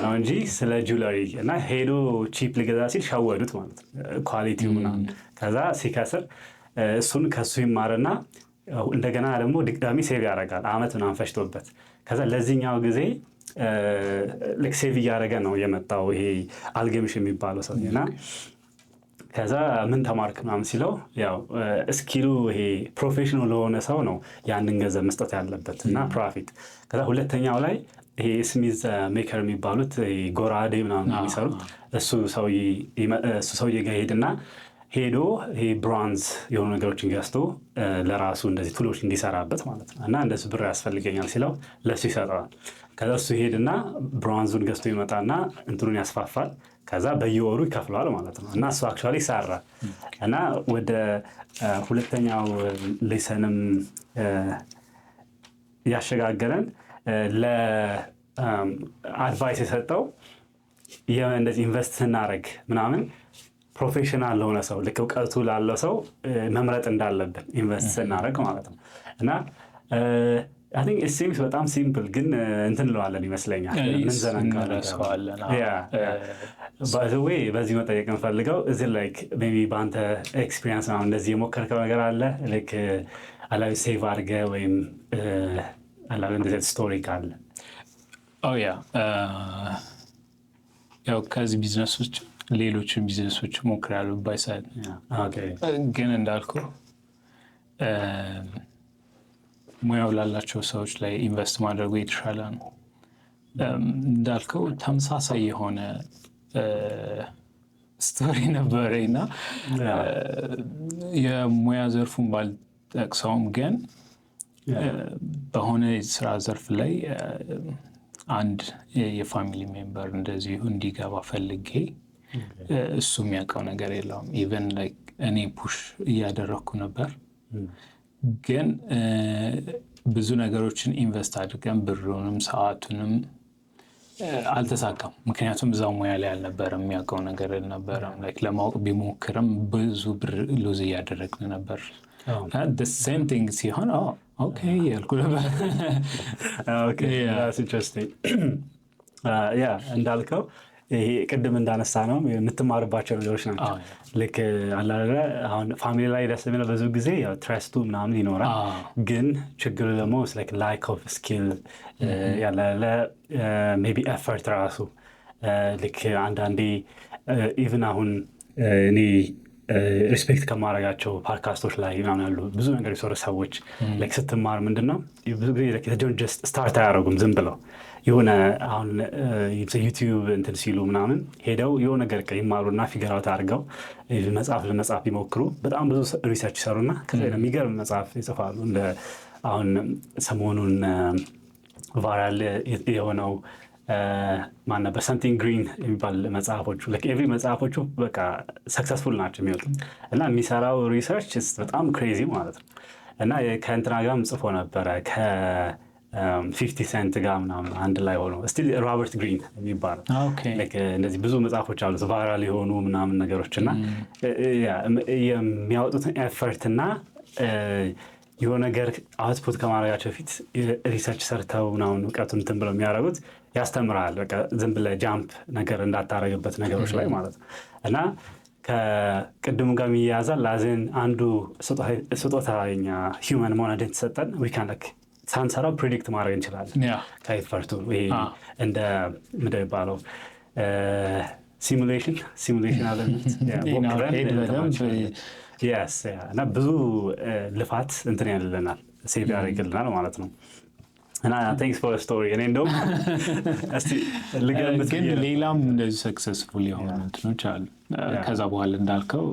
ነው እንጂ ስለ ጁለሪ እና ሄዶ ቺፕ ሊገዛ ሲል ሸወዱት ማለት ነው፣ ኳሊቲው ምናምን። ከዛ ሲከስር እሱን ከሱ ይማርና እንደገና ደግሞ ድጋሚ ሴቭ ያደርጋል አመት ምናምን ፈጅቶበት። ከዛ ለዚህኛው ጊዜ ሴቭ እያደረገ ነው የመጣው ይሄ አልጌምሽ የሚባለው ሰው እና ከዛ ምን ተማርክ ምናምን ሲለው ያው እስኪሉ ይሄ ፕሮፌሽናል ለሆነ ሰው ነው ያንን ገንዘብ መስጠት ያለበት እና ፕሮፊት። ከዛ ሁለተኛው ላይ ይሄ ስሚዝ ሜከር የሚባሉት ጎራዴ ምናምን የሚሰሩት እሱ ሰውዬ ጋር ሄድና ሄዶ ይሄ ብራንዝ የሆኑ ነገሮችን ገዝቶ ለራሱ እንደዚህ ቱሎች እንዲሰራበት ማለት ነው እና እንደሱ ብር ያስፈልገኛል ሲለው ለሱ ይሰጠዋል። ከዛ እሱ ሄድና ብራንዙን ገዝቶ ይመጣና እንትኑን ያስፋፋል። ከዛ በየወሩ ይከፍለዋል ማለት ነው እና እሱ አክቹዋሊ ሰራ እና ወደ ሁለተኛው ሌሰንም ያሸጋገረን ለአድቫይስ የሰጠው እንደዚህ ኢንቨስት ስናደርግ ምናምን ፕሮፌሽናል ለሆነ ሰው ልክ እውቀቱ ላለው ሰው መምረጥ እንዳለብን ኢንቨስት ስናደርግ ማለት ነው እና I think it seems በጣም ሲምፕል ግን እንትን እንለዋለን ይመስለኛል ምን ዘናንቃለን። by the way በዚህ መጠየቅ እንፈልገው እዚህ like maybe በአንተ ኤክስፒሪየንስ ነው እንደዚህ የሞከርከው ነገር አለ like አላዊ ሴቭ አድርገህ ወይም አላዊ እንደዚህ ስቶሪ ካለ? ያው ከዚህ ቢዝነሶች ሌሎችን ቢዝነሶች ሞክራለሁ ባይሳይድ ግን እንዳልከው ሙያው ላላቸው ሰዎች ላይ ኢንቨስት ማድረጉ የተሻለ ነው። እንዳልከው ተመሳሳይ የሆነ ስቶሪ ነበረና የሙያ ዘርፉን ባልጠቅሰውም ግን በሆነ የስራ ዘርፍ ላይ አንድ የፋሚሊ ሜምበር እንደዚሁ እንዲገባ ፈልጌ እሱ የሚያውቀው ነገር የለውም። ኢቨን ላይክ እኔ ፑሽ እያደረግኩ ነበር ግን ብዙ ነገሮችን ኢንቨስት አድርገን ብሩንም ሰዓቱንም አልተሳካም። ምክንያቱም እዛው ሙያ ላይ አልነበረም፣ የሚያውቀው ነገር አልነበረም። ላይክ ለማወቅ ቢሞክርም ብዙ ብር ሉዝ እያደረግን ነበር። the same thing ሲሆን okay ያልኩ ነበር። okay that's interesting እንዳልከው ይሄ ቅድም እንዳነሳ ነው የምትማርባቸው ነገሮች ናቸው። ልክ አላለ አሁን ፋሚሊ ላይ ደስ የሚለው ብዙ ጊዜ ያው ትረስቱ ምናምን ይኖራል። ግን ችግሩ ደግሞ like lack of skill ያላለ maybe effort ራሱ ልክ አንዳንዴ ኢቭን አሁን እኔ ሪስፔክት ከማድረጋቸው ፖድካስቶች ላይ ምናምን ያሉ ብዙ ነገር የሰሩ ሰዎች like ስትማር ምንድነው ብዙ ጊዜ like they don't just start አያደርጉም ዝም ብለው የሆነ አሁን ዩቲዩብ እንትን ሲሉ ምናምን ሄደው የሆነ ነገር ይማሩና ፊገር አውት አድርገው መጽሐፍ ለመጻፍ ይሞክሩ። በጣም ብዙ ሪሰርች ይሰሩና ከዛ የሚገርም መጽሐፍ ይጽፋሉ። እንደ አሁን ሰሞኑን ቫይራል የሆነው ማን ነበር something green የሚባል መጽሐፎቹ like every መጽሐፎቹ በቃ ሰክሰስፉል ናቸው የሚወጡ እና የሚሰራው ሪሰርች በጣም ክሬዚ ማለት ነው። እና ከእንትና ጋርም ጽፎ ነበረ 50 Cent ጋር ምናምን አንድ ላይ ሆኖ ስቲል ሮበርት ግሪን የሚባለው እንደዚህ ብዙ መጽሐፎች አሉት ቫይራል የሆኑ ምናምን ነገሮች እና የሚያወጡትን ኤፈርት እና የሆነ ነገር አውትፑት ከማድረጋቸው በፊት ሪሰርች ሰርተው ምናምን እውቀቱን እንትን ብለው የሚያደርጉት ያስተምራል። በቃ ዝም ብለህ ጃምፕ ነገር እንዳታረግበት ነገሮች ላይ ማለት ነው እና ከቅድሙ ጋር የሚያያዛል ላዘን አንዱ ስጦታ የኛ ሂውመን መሆን እንደተሰጠን ዊካንክ ሳንሰራው ፕሪዲክት ማድረግ እንችላለን ከኤፈርቱ። ይሄ እንደ ምንድን ይባለው ሲሙሌሽን አለበት እና ብዙ ልፋት እንትን ያለናል ሴቭ ያደርግልናል ማለት ነው። እና ቴንክስ ፎር ስቶሪ። እኔ እንደውም እስቲ ልገምት ግን ሌላም እንደዚህ ሰክሰስፉል የሆኑ እንትኖች አሉ። ከዛ በኋላ እንዳልከው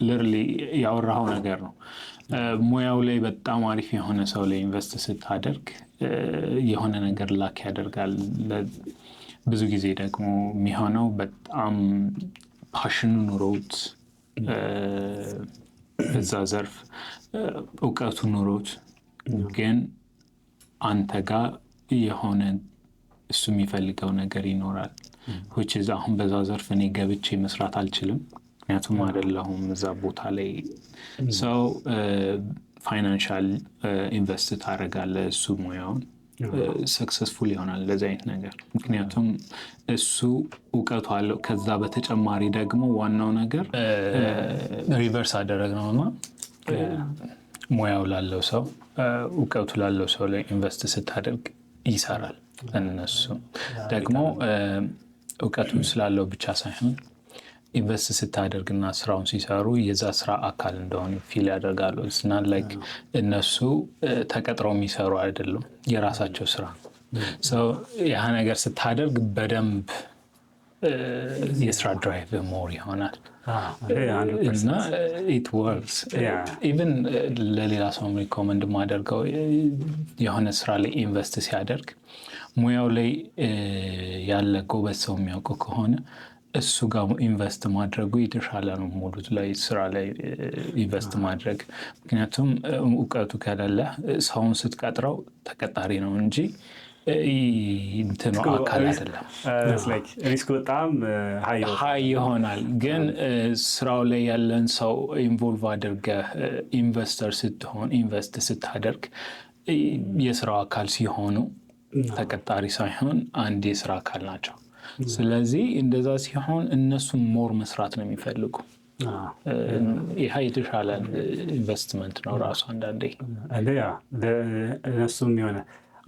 ልርሊ ያወራው ነገር ነው። ሙያው ላይ በጣም አሪፍ የሆነ ሰው ላይ ኢንቨስት ስታደርግ የሆነ ነገር ላክ ያደርጋል። ብዙ ጊዜ ደግሞ የሚሆነው በጣም ፓሽኑ ኑሮት በዛ ዘርፍ እውቀቱ ኑሮት ግን አንተ ጋር የሆነ እሱ የሚፈልገው ነገር ይኖራል which is አሁን በዛ ዘርፍ እኔ ገብቼ መስራት አልችልም ምክንያቱም አይደለሁም እዛ ቦታ ላይ ሰው ፋይናንሻል ኢንቨስት ታደርጋለህ እሱ ሙያውን ሰክሰስፉል ይሆናል ለዚህ አይነት ነገር ምክንያቱም እሱ እውቀቱ አለው ከዛ በተጨማሪ ደግሞ ዋናው ነገር ሪቨርስ አደረግነውና ሙያው ላለው ሰው እውቀቱ ላለው ሰው ላይ ኢንቨስት ስታደርግ ይሰራል እነሱ ደግሞ እውቀቱ ስላለው ብቻ ሳይሆን ኢንቨስት ስታደርግና ስራውን ሲሰሩ የዛ ስራ አካል እንደሆነ ፊል ያደርጋሉ እና ላይክ እነሱ ተቀጥረው የሚሰሩ አይደሉም የራሳቸው ስራ ሰው ያ ነገር ስታደርግ በደንብ የስራ ድራይቭ ሞር ይሆናል እና it works even ለሌላ ሰው ሪኮመንድ ማደርገው የሆነ ስራ ላይ ኢንቨስት ሲያደርግ ሙያው ላይ ያለ ጎበዝ ሰው የሚያውቀው ከሆነ እሱ ጋር ኢንቨስት ማድረጉ የተሻለ ነው ሙሉት ላይ ስራ ላይ ኢንቨስት ማድረግ ምክንያቱም እውቀቱ ከሌለ ሰውን ስትቀጥረው ተቀጣሪ ነው እንጂ እንትኑ አካል አይደለም ሪስኩ በጣም ሃይ ይሆናል ግን ስራው ላይ ያለን ሰው ኢንቮልቭ አድርገህ ኢንቨስተር ስትሆን ኢንቨስት ስታደርግ የስራው አካል ሲሆኑ ተቀጣሪ ሳይሆን አንድ የስራ አካል ናቸው ስለዚህ እንደዛ ሲሆን እነሱ ሞር መስራት ነው የሚፈልጉ ይሄ የተሻለ ኢንቨስትመንት ነው ራሱ አንዳንዴ እነሱም የሆነ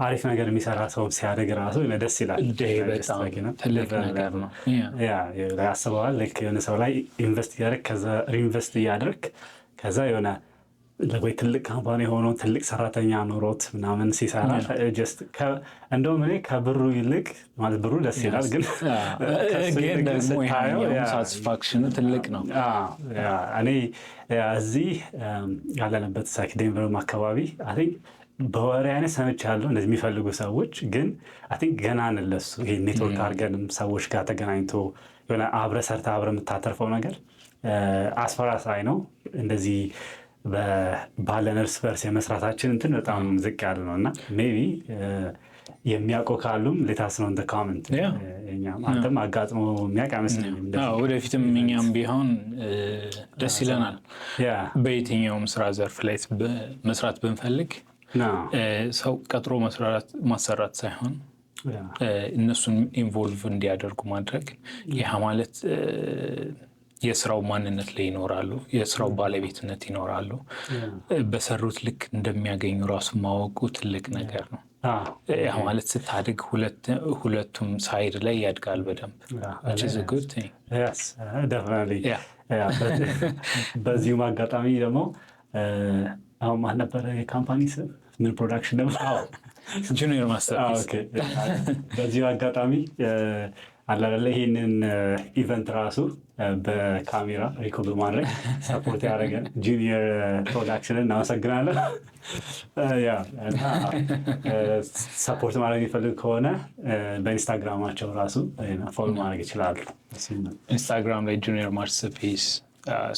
አሪፍ ነገር የሚሰራ ሰው ሲያደርግ ራሱ ደስ ይላል ትልቅ ነገር ነው ያስበዋል ልክ የሆነ ሰው ላይ ኢንቨስት እያደረግ ከዛ ሪኢንቨስት እያደረግ ከዛ የሆነ ወይ ትልቅ ካምፓኒ ሆኖ ትልቅ ሰራተኛ ኖሮት ምናምን ሲሰራ እንደውም እኔ ከብሩ ይልቅ ማለት ብሩ ደስ ይላል ግን ደግሞ ሳቲስፋክሽኑ ትልቅ ነው እኔ እዚህ ያለንበት ዴንቨርም አካባቢ አይ በወሬ አይነት ሰምቻለሁ እንደዚህ የሚፈልጉ ሰዎች ግን አይ ቲንክ ገና ነለሱ ይሄ ኔትወርክ አድርገንም ሰዎች ጋር ተገናኝቶ የሆነ አብረ ሰርታ አብረ የምታተርፈው ነገር አስፈራሳይ ነው እንደዚህ ባለን እርስ በርስ የመስራታችን እንትን በጣም ዝቅ ያለ ነው እና ሜቢ የሚያውቀው ካሉም ሌታስ ነው እንደ ኮመንት አንተም አጋጥሞ የሚያውቅ አይመስለኝም ወደፊትም እኛም ቢሆን ደስ ይለናል በየትኛውም ስራ ዘርፍ ላይ መስራት ብንፈልግ ሰው ቀጥሮ ማሰራት ሳይሆን እነሱን ኢንቮልቭ እንዲያደርጉ ማድረግ ይህ ማለት የስራው ማንነት ላይ ይኖራሉ የስራው ባለቤትነት ይኖራሉ በሰሩት ልክ እንደሚያገኙ ራሱ ማወቁ ትልቅ ነገር ነው ያ ማለት ስታድግ ሁለቱም ሳይድ ላይ ያድጋል በደንብ which is a good thing yes definitely በዚሁ አጋጣሚ ደግሞ አሁን ማን ነበር የካምፓኒ ስም ምን ፕሮዳክሽን ደግሞ ጁኒየር ማስተርፒስ በዚሁ አጋጣሚ አላለ ይሄንን ኢቨንት ራሱ በካሜራ ሪኮርድ በማድረግ ሰፖርት ያደረገን ጁኒየር ፕሮዳክሽንን እናመሰግናለን ሰፖርት ማድረግ የሚፈልግ ከሆነ በኢንስታግራማቸው ራሱ ፎሎ ማድረግ ይችላሉ ኢንስታግራም ላይ ጁኒየር ማስተርፒስ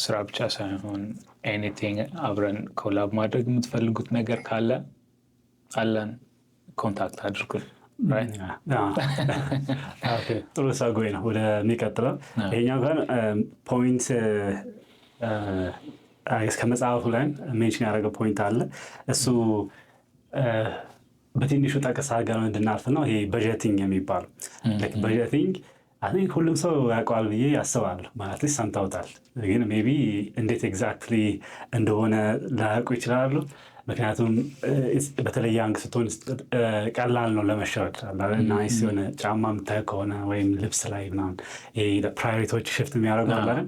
ስራ ብቻ ሳይሆን ኤኒቲንግ አብረን ኮላብ ማድረግ የምትፈልጉት ነገር ካለ አለን ኮንታክት አድርጉን ጥሩ ሰጎይ ነው ወደሚቀጥለው ይሄኛው ጋር ፖይንት ከመጽሐፉ ላይ ሜንሽን ያደረገው ፖይንት አለ እሱ በትንሹ ጠቀስ አድርገን እንድናልፍ ነው ይሄ በጀቲንግ የሚባለው በጀቲንግ አይ ቲንክ ሁሉም ሰው ያውቀዋል ብዬ ያስባለሁ ማለት ሰምተውታል ግን ሜቢ እንዴት ኤግዛክትሊ እንደሆነ ላያውቁ ይችላሉ ምክንያቱም በተለይ ያንግ ስትሆን ቀላል ነው ለመሸወድ ናይስ የሆነ ጫማ የምታይ ከሆነ ወይም ልብስ ላይ ምናምን ይሄ ፕራዮሪቲዎች ሽፍት የሚያደርጉ አላለን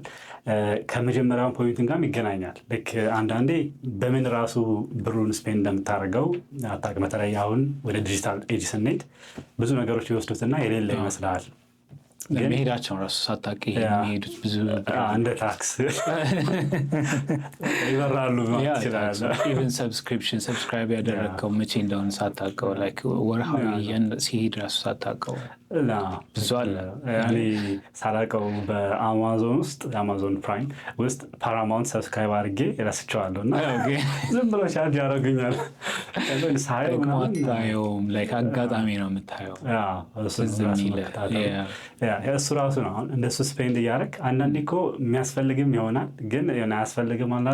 ከመጀመሪያውን ፖይንትን ጋር ይገናኛል ልክ አንዳንዴ በምን ራሱ ብሩን ስፔንድ እንደምታደርገው አታውቅም በተለይ አሁን ወደ ዲጂታል ኤጅ ስንሄድ ብዙ ነገሮች ይወስዱትና የሌለ ይመስላል መሄዳቸውን ራሱ ሳታውቅ የሚሄዱት ብዙ እንደ ታክስ ይበራሉ ይችላል። ኢቨን ሰብስክራይብ ያደረግከው መቼ እንደሆነ ሳታውቀው ወርሃዊ ሲሄድ ራሱ ሳታውቀው ብዙ አለ። እኔ ሳላውቀው በአማዞን ውስጥ የአማዞን ፕራይም ውስጥ ፓራማውንት ሰብስክራይብ አድርጌ ረስቼዋለሁ እና ዝም ብሎ ቻርጅ ያደርጉኛል። አታየውም፣ አጋጣሚ ነው የምታየው። እሱ ራሱ ነው አሁን እንደሱ ስፔንድ እያደረግ አንዳንዴ እኮ የሚያስፈልግም ይሆናል ግን አያስፈልግም አለ።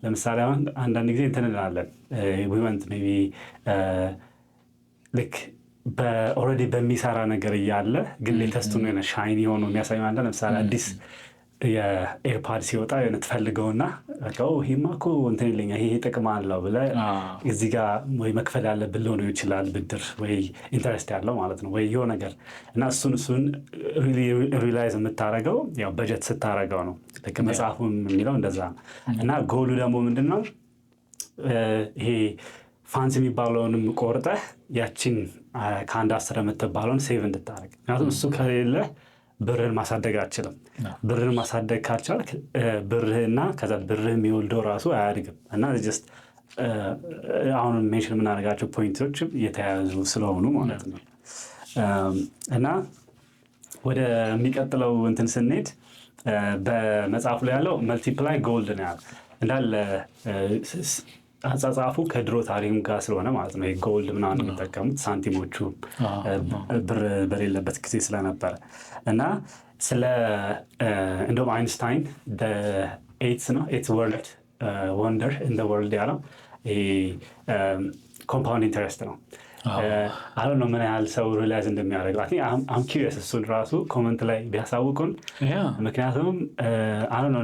ለምሳሌ አሁን አንዳንድ ጊዜ እንትን እንላለን ዊወንት ሜይ ቢ ልክ ኦልሬዲ በሚሰራ ነገር እያለ ግን ሌተስቱን የሆነ ሻይኒ ሆኖ የሚያሳይ ማለት ለምሳሌ አዲስ የኤርፓድ ሲወጣ የሆነ ትፈልገውና ይሄማ እኮ እንትን ይለኛል ይሄ ጥቅም አለው ብለህ እዚህ ጋር ወይ መክፈል ያለብህ ሊሆን ይችላል ብድር ወይ ኢንተረስት ያለው ማለት ነው ወይ የሆነ ነገር እና እሱን ሪላይዝ የምታደርገው ያው በጀት ስታደርገው ነው። ልክ መጽሐፉም የሚለው እንደዛ ነው። እና ጎሉ ደግሞ ምንድን ነው ይሄ ፋንስ የሚባለውንም ቆርጠህ ያችን ከአንድ 10 የምትባለውን ሴቭ እንድታደርግ። ምክንያቱም እሱ ከሌለ ብርህን ማሳደግ አትችልም። ብርህን ማሳደግ ካልቻልክ ብርህና ከዛ ብርህ የሚወልደው ራሱ አያድግም። እና ጀስት አሁን ሜንሽን የምናደርጋቸው ፖይንቶች እየተያያዙ ስለሆኑ ማለት ነው። እና ወደ የሚቀጥለው እንትን ስንሄድ በመጽሐፉ ላይ ያለው መልቲፕላይ ጎልድ ነው ያለው እንዳለ አጻጻፉ ከድሮ ታሪክም ጋር ስለሆነ ማለት ነው። ጎልድ ምናምን የሚጠቀሙት ሳንቲሞቹ ብር በሌለበት ጊዜ ስለነበረ እና ስለ እንደውም አይንስታይን ኤይት ወርልድ ወንደር ኢን ዘ ወርልድ ያለው ኮምፓውንድ ኢንተረስት ነው። አሁን ነው ምን ያህል ሰው ሪላይዝ እንደሚያደርገው አም ኪሪየስ እሱን ራሱ ኮመንት ላይ ቢያሳውቁን። ምክንያቱም አሁን ነው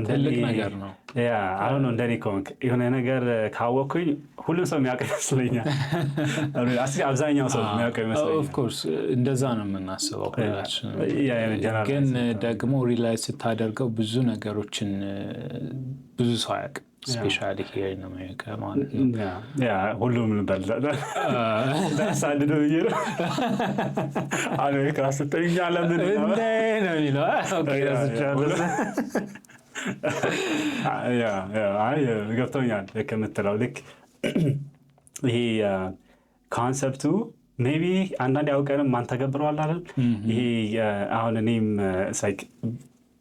እንደኔ ኮንክ የሆነ ነገር ካወቅኩኝ ሁሉም ሰው የሚያውቀው ይመስለኛል። አብዛኛው ሰው የሚያውቀው ይመስለኛል። ኦፍ ኮርስ እንደዛ ነው የምናስበው ሁላችን። ግን ደግሞ ሪላይዝ ስታደርገው ብዙ ነገሮችን ብዙ ሰው አያውቅም። ስፔሻሊ ሄር ነው አሜሪካ ማለት ነው። ሁሉም ሳድዶ ብዬ ነው አሜሪካ ስትጠኛ ለምን ነው የሚለው ገብቶኛል ከምትለው ልክ ይሄ ኮንሰፕቱ ሜይ ቢ አንዳንድ ያውቀንም ማንተገብረዋል አይደል? ይሄ አሁን እኔም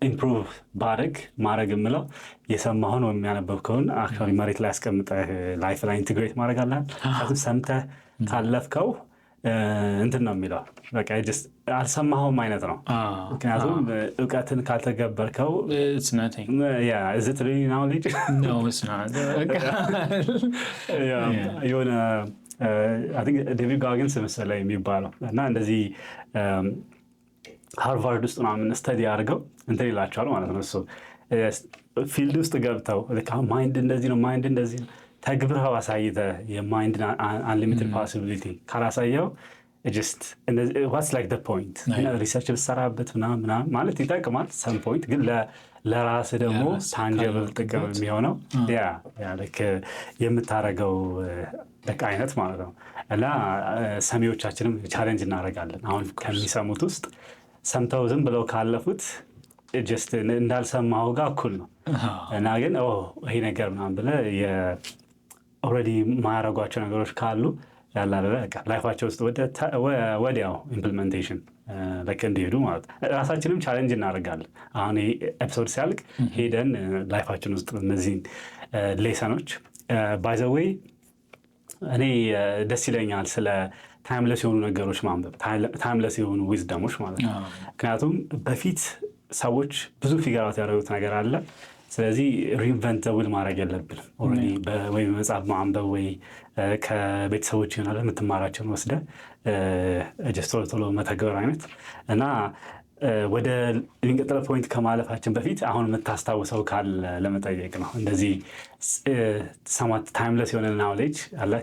ኢምፕሩቭ ማድረግ የምለው የሰማሁን ወይም ያነበብከውን አክቹዋሊ መሬት ላይ አስቀምጠህ ላይፍ ላይ ኢንቴግሬት ማድረግ አለሃል። ሰምተህ ካለፍከው እንትን ነው የሚለው በቃ አልሰማኸውም አይነት ነው። ምክንያቱም እውቀትን ካልተገበርከው የሆነ ዴቪድ ጋግንስ መሰለኝ የሚባለው እና እንደዚህ ሃርቫርድ ውስጥ ምናምን ስተዲ አድርገው እንትን ይላቸዋል ማለት ነው። እሱ ፊልድ ውስጥ ገብተው ማይንድ እንደዚህ ነው ማይንድ እንደዚህ ነው ተግብረው አሳይተህ የማይንድ አንሊሚትድ ፖሲቢሊቲ ካላሳየው ዋትስ ላይክ ዘ ፖይንት ሪሰርች ብትሰራበት ምናምን ማለት ይጠቅማል ሰም ፖይንት ግን ለራስህ ደግሞ ታንጀብል ጥቅም የሚሆነው የምታደርገው አይነት ማለት ነው። እና ሰሚዎቻችንም ቻሌንጅ እናደርጋለን አሁን ከሚሰሙት ውስጥ ሰምተው ዝም ብለው ካለፉት እንዳልሰማው ጋር እኩል ነው። እና ግን ይሄ ነገር ምናምን ብለህ ኦልሬዲ ማያረጓቸው ነገሮች ካሉ ላይፋቸው ውስጥ ወዲያው ኢምፕሊሜንቴሽን እንዲሄዱ ማለት ነው። ራሳችንም ቻሌንጅ እናደርጋለን። አሁን ኤፒሶድ ሲያልቅ ሄደን ላይፋችን ውስጥ እነዚህን ሌሰኖች ባይ ዘ ዌይ እኔ ደስ ይለኛል ስለ ታይምለስ የሆኑ ነገሮች ማንበብ፣ ታይምለስ የሆኑ ዊዝደሞች ማለት ነው። ምክንያቱም በፊት ሰዎች ብዙ ፊገራት ያደረጉት ነገር አለ። ስለዚህ ሪኢንቨንት ውል ማድረግ የለብንም። ኦልሬዲ ወይ መጽሐፍ ማንበብ ወይ ከቤተሰቦች ይሆናል የምትማራቸውን ወስደህ ቶሎ መተግበር አይነት እና ወደ የሚቀጥለው ፖይንት ከማለፋችን በፊት አሁን የምታስታውሰው ካለ ለመጠየቅ ነው። እንደዚህ ሰማት ታይምለስ የሆነ ናውሌጅ አለ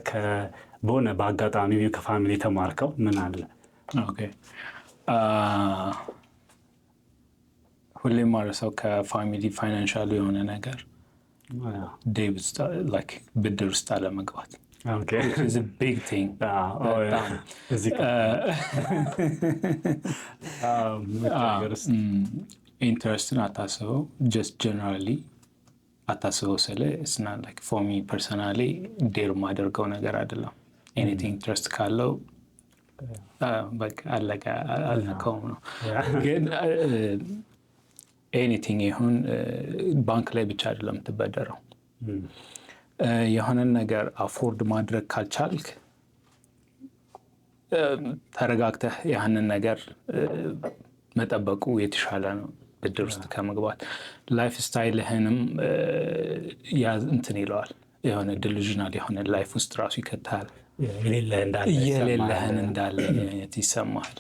በሆነ በአጋጣሚ ከፋሚሊ የተማርከው ምን አለ? ሁሌም ማረሰው ከፋሚሊ ፋይናንሻል የሆነ ነገር ብድር ውስጥ አለመግባት which is a big thing. ኢንትረስትን አታስበው just generally አታስበው ስለ it's not like for me personally ዴር ማደርገው ነገር አይደለም anything interest ካለው በቃ አለቀ አልነካውም ነው ግን anything ይሁን ባንክ ላይ ብቻ አይደለም ትበደረው የሆነን ነገር አፎርድ ማድረግ ካልቻልክ ተረጋግተህ ያንን ነገር መጠበቁ የተሻለ ነው ብድር ውስጥ ከመግባት ላይፍ ስታይልህንም እንትን ይለዋል የሆነ ዲሉዥናል የሆነ ላይፍ ውስጥ ራሱ ይከታል የሌለህን እንዳለ ይሰማል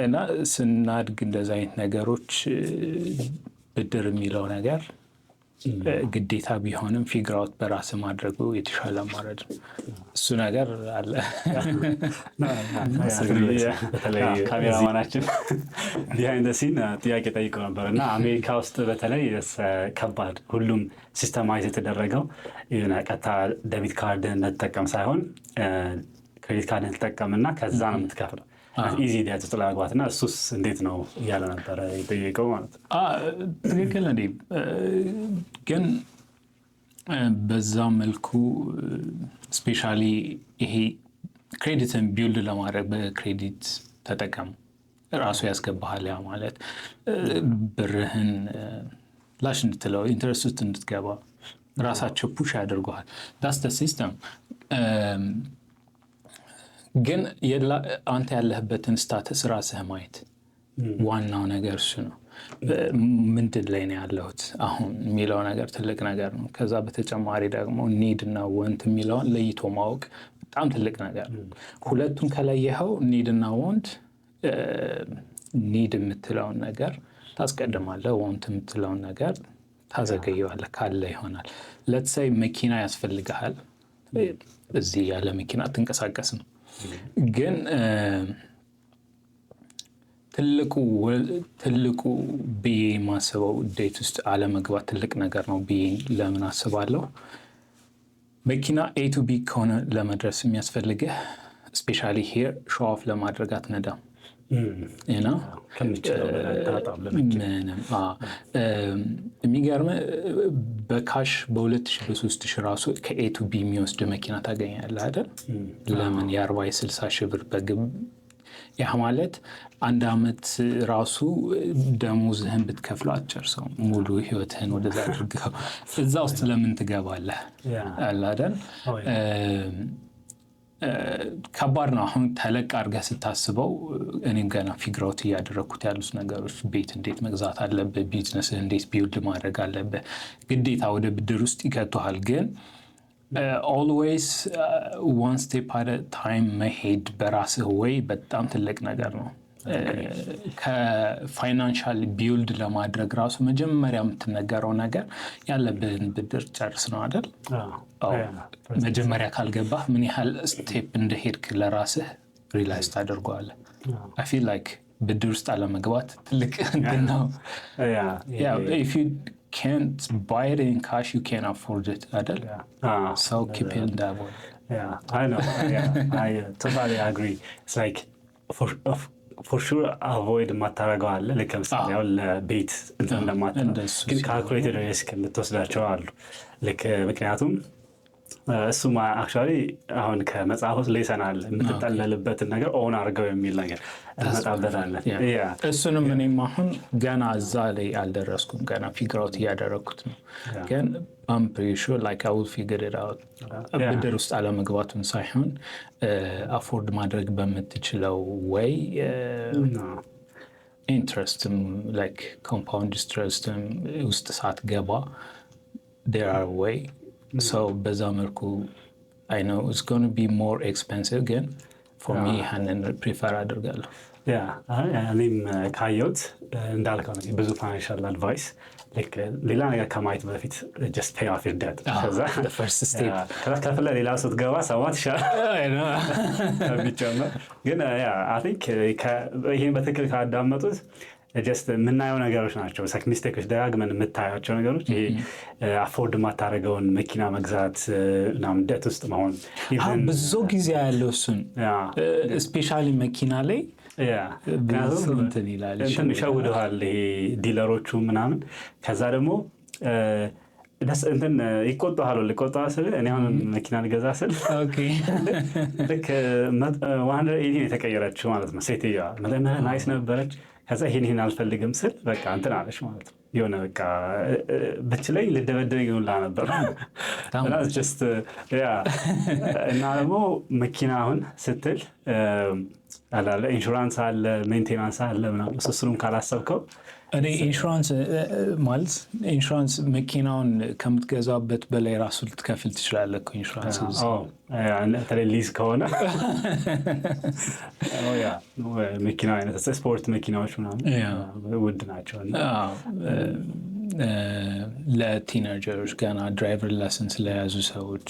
እና ስናድግ እንደዛ አይነት ነገሮች ብድር የሚለው ነገር ግዴታ ቢሆንም ፊግር አውት በራስ ማድረጉ የተሻለ ማረድ እሱ ነገር አለ ካሜራማናችን behind the scene ጥያቄ ጠይቀው ነበርና አሜሪካ ውስጥ በተለይ ከባድ ሁሉም ሲስተማይዝ የተደረገው ቀጥታ ዴቢት ካርድ እንጠቀም ሳይሆን ክሬዲት ካርድ እንጠቀምና ከዛ ነው የምትከፍለው ኢዚ ዳት ተላጓትና እሱስ እንዴት ነው ያለ ነበር የጠየቀው ማለት ትክክል እንዴ ግን በዛ መልኩ ስፔሻሊ ይሄ ክሬዲትን ቢልድ ለማድረግ በክሬዲት ተጠቀሙ ራሱ ያስገባሃል ያ ማለት ብርህን ላሽ እንድትለው ኢንተረስት ውስጥ እንድትገባ ራሳቸው ፑሽ ያደርጉሃል that's the system ግን አንተ ያለህበትን ስታተስ ራስህ ማየት ዋናው ነገር እሱ ነው ምንድን ላይ ነው ያለሁት አሁን የሚለው ነገር ትልቅ ነገር ነው ከዛ በተጨማሪ ደግሞ ኒድ እና ወንት የሚለውን ለይቶ ማወቅ በጣም ትልቅ ነገር ነው ሁለቱን ከለየኸው ኒድ እና ወንት ኒድ የምትለውን ነገር ታስቀድማለህ ወንት የምትለውን ነገር ታዘገየዋለህ ካለ ይሆናል let's say መኪና ያስፈልግሃል እዚህ ያለ መኪና ትንቀሳቀስም ግን ትልቁ ብዬ ማስበው ዴት ውስጥ አለመግባት ትልቅ ነገር ነው ብዬ ለምን አስባለሁ መኪና A to B ከሆነ ለመድረስ የሚያስፈልግህ ስፔሻሊ ሄር ሾው ኦፍ ለማድረግ አትነዳም እና የሚገርምህ በካሽ በ2000 በ3000 ራሱ ከA to B የሚወስድ መኪና ታገኛለህ አይደል ለምን የ40-60 ሺህ ብር በግብ ያ ማለት አንድ አመት ራሱ ደሞዝህን ብትከፍለው አትጨርሰው ሙሉ ህይወትህን ወደዛ አድርገው እዛ ውስጥ ለምን ትገባለህ አይደል ከባድ ነው አሁን ተለቅ አድርገህ ስታስበው እኔም ገና ፊግር አውት እያደረኩት ያሉት ነገሮች ቤት እንዴት መግዛት አለብህ ቢዝነስህ እንዴት ቢልድ ማድረግ አለብህ ግዴታ ወደ ብድር ውስጥ ይከቱሃል ግን always one step at a time መሄድ በራስህ ወይ በጣም ትልቅ ነገር ነው ከፋይናንሻል ቢልድ ለማድረግ ራሱ መጀመሪያ የምትነገረው ነገር ያለብህን ብድር ጨርስ ነው አይደል መጀመሪያ ካልገባህ ምን ያህል ስቴፕ እንደሄድክ ለራስህ ሪላይዝ ታደርገዋለህ I feel like ብድር ውስጥ አለመግባት ትልቅ ነው if you can't buy it in cash you can't afford it adel so keep it that way I know I totally agree it's like for sure avoid ማታረጋው አለ ለምሳሌ ያው ለቤት እንደማታረግ ግን calculated risk ልትወስዳቸው አሉ ምክንያቱም እሱማ አክቹአሊ አሁን ከመጽሐፎች ሌሰናል የምትጠለልበትን ነገር ኦን አድርገው የሚል ነገር እንመጣበታለን እሱንም እኔም አሁን ገና እዛ ላይ አልደረስኩም ገና ፊግር አውት እያደረኩት ነው ግን I'm pretty sure like I will figure it out ብድር ውስጥ አለመግባቱን ሳይሆን አፎርድ ማድረግ በምትችለው ወይ ኢንትረስትም like compound interest ውስጥ ሳትገባ there are way so በዛ መልኩ I know it's going to be more expensive again for me and prefer አደርጋለሁ እኔም ካየሁት እንዳልከው ነው ብዙ ፋይናንሻል አድቫይስ ሌላ ነገር ከማየት በፊት just pay off your debt the first step ከፍለ ሌላ ስትገባ ሰዋት ይሻላል ግን I think ይሄን በትክክል ካዳመጡት ጀስት የምናየው ነገሮች ናቸው። ሚስቴኮች ደጋግመን የምታያቸው ነገሮች ይሄ አፎርድ የማታደርገውን መኪና መግዛት ምናምን ደት ውስጥ መሆን ብዙ ጊዜ ያለው እሱን ስፔሻሊ መኪና ላይ እንትን ይላል ይሸውደዋል ይሄ ዲለሮቹ ምናምን። ከዛ ደግሞ እንትን ይቆጣሉ ስል እኔ አሁን መኪና ልገዛ ስል ልክ 180 የተቀየረችው ማለት ነው ሴትዮዋ። መጀመሪያ ናይስ ነበረች። ከዛ ይሄን አልፈልግም ስል በቃ እንትን አለች ማለት ነው። የሆነ በቃ ብችለኝ ልደበደበኝ ሁላ ነበር። እና ደግሞ መኪና አሁን ስትል አላለ ኢንሹራንስ አለ ሜንቴናንስ አለ ምናምን እሱንም ካላሰብከው እኔ ኢንሹራንስ ማለት ኢንሹራንስ መኪናውን ከምትገዛበት በላይ ራሱ ልትከፍል ትችላለህ እኮ ኢንሹራንስ። በተለይ ሊዝ ከሆነ መኪና አይነት ስፖርት መኪናዎች ምናምን ውድ ናቸው። ለቲኔጀሮች ገና ድራይቨር ላይሰንስ ለያዙ ሰዎች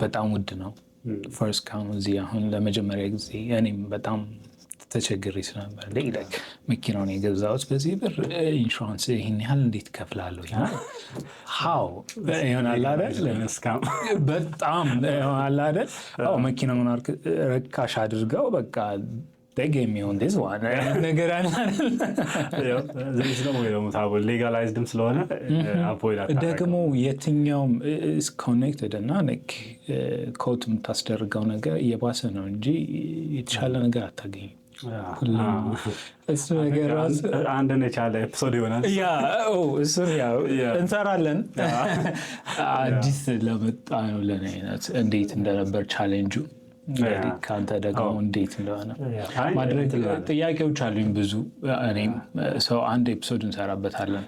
በጣም ውድ ነው። ፈርስት ካም እዚህ አሁን ለመጀመሪያ ጊዜ እኔም በጣም ተቸግሬ ስለነበር መኪናውን የገዛሁት በዚህ ብር ኢንሹራንስ ይህን ያህል እንዴት ከፍላለሁ ይሆናል አይደል? በጣም ይሆናል አይደል? መኪናውን ረካሽ አድርገው በቃ የሚሆን ነገር ሌጋላይዝድም ስለሆነ ደግሞ የትኛውም ኮኔክትድ እና ኮት የምታስደርገው ነገር እየባሰ ነው እንጂ የተሻለ ነገር አታገኝም። እሱ ነገር አንድን የቻለ ኤፒሶድ ይሆናል። እሱን እንሰራለን። አዲስ ለመጣ ነው ለእኔ አይነት እንዴት እንደነበር ቻሌንጁ ከአንተ ደግሞ እንዴት እንደሆነ ማድረግ ጥያቄዎች አሉኝ ብዙ። እኔም ሰው አንድ ኤፒሶድ እንሰራበታለን።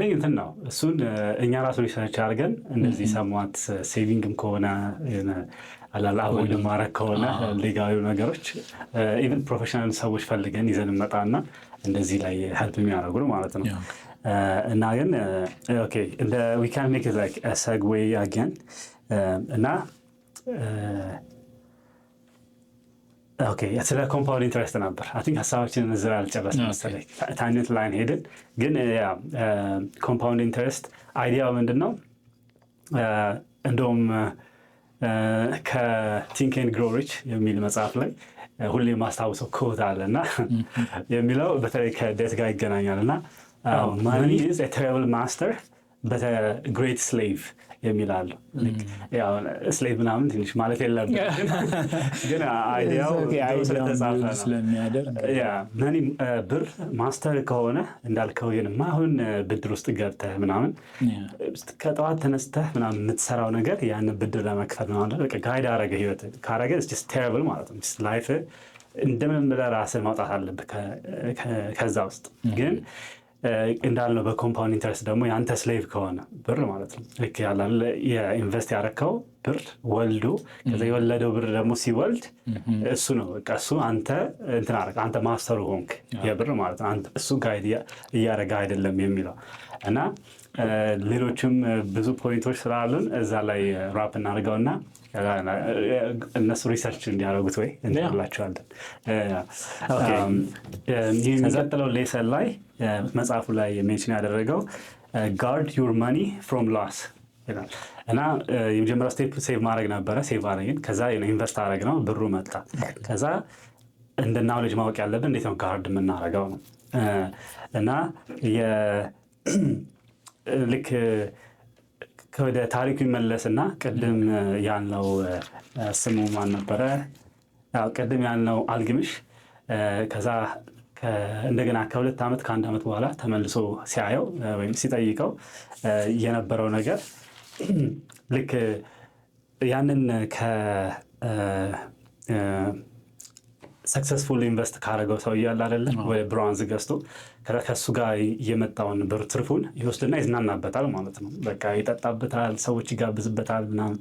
እንትን ነው እሱን እኛ ራሱ ሪሰርች አድርገን እንደዚህ ሰሟት ሴቪንግም ከሆነ አቮይድ ማድረግ ከሆነ ሌጋዊ ነገሮች ኢቨን ፕሮፌሽናል ሰዎች ፈልገን ይዘን መጣና እንደዚህ ላይ ሄልፕ የሚያደርጉ ነው ማለት ነው። እና ግን እንደ we can make it like a segue again እና ስለ ኮምፓውንድ ኢንትረስት ነበር። አይ ቲንክ ሀሳባችንን እዛ አልጨረስንም መሰለኝ። ታኝት ላይን ሄድን። ግን ኮምፓውንድ ኢንትረስት አይዲያው ምንድን ነው? እንደውም ከቲንክ ኤንድ ግሮው ሪች የሚል መጽሐፍ ላይ ሁሌ ማስታውሰው ኮት አለና የሚለው በተለይ ከዴት ጋር ይገናኛል እና ማኒ ኢዝ ኤ ተሪብል ማስተር በት ግሬት ስሌቭ የሚላሉ ስሌቭ ምናምን ትንሽ ማለት የለብን ግን አይዲያው መኒ ብር ማስተር ከሆነ እንዳልከው አሁን ብድር ውስጥ ገብተህ ምናምን ከጠዋት ተነስተህ ምናምን የምትሰራው ነገር ያንን ብድር ለመክፈል ምናምን ጋይድ አረገ ህይወት ካረገ ስ ቴሪብል ማለት ነው። ላይፍ እንደምን ብለህ ራስህ ማውጣት አለብህ ከዛ ውስጥ ግን እንዳልነው በኮምፓውንድ ኢንትረስት ደግሞ የአንተ ስሌቭ ከሆነ ብር ማለት ነው ልክ ያላል የኢንቨስት ያረከው ብር ወልዶ ከዛ የወለደው ብር ደግሞ ሲወልድ እሱ ነው በቃ እሱ አንተ እንትን አረጋ አንተ ማስተሩ ሆንክ የብር ማለት ነው። አንተ እሱ ጋይድ እያረጋ አይደለም የሚለው እና ሌሎችም ብዙ ፖይንቶች ስላሉን እዛ ላይ ራፕ እናደርገውና እነሱ ሪሰርች እንዲያደርጉት ወይ እንላቸዋለን። የሚቀጥለው ሌሰን ላይ መጽሐፉ ላይ ሜንሽን ያደረገው ጋርድ ዩር መኒ ፍሮም ላስ ይላል እና የመጀመሪያው ስቴፕ ሴቭ ማድረግ ነበረ። ሴቭ አደረግን። ከዛ ኢንቨስት አደረግ ነው ብሩ መጣ። ከዛ እንደ ናውሌጅ ማወቅ ያለብን እንዴት ነው ጋርድ የምናደርገው ነው እና ልክ ወደ ታሪኩ ይመለስና ቅድም ያልነው ስሙ ማን ነበረ? ቅድም ያልነው አልግምሽ ከዛ እንደገና ከ2 ዓመት ከ1 ዓመት በኋላ ተመልሶ ሲያየው ወይም ሲጠይቀው የነበረው ነገር ልክ ያንን ሰክሰስፉል ኢንቨስት ካረገው ሰው እያለ አይደለ ወይ ብራንዝ ገዝቶ ከሱ ጋር የመጣውን ብር ትርፉን ይወስድና ይዝናናበታል ማለት ነው። በቃ ይጠጣበታል፣ ሰዎች ይጋብዝበታል ምናምን።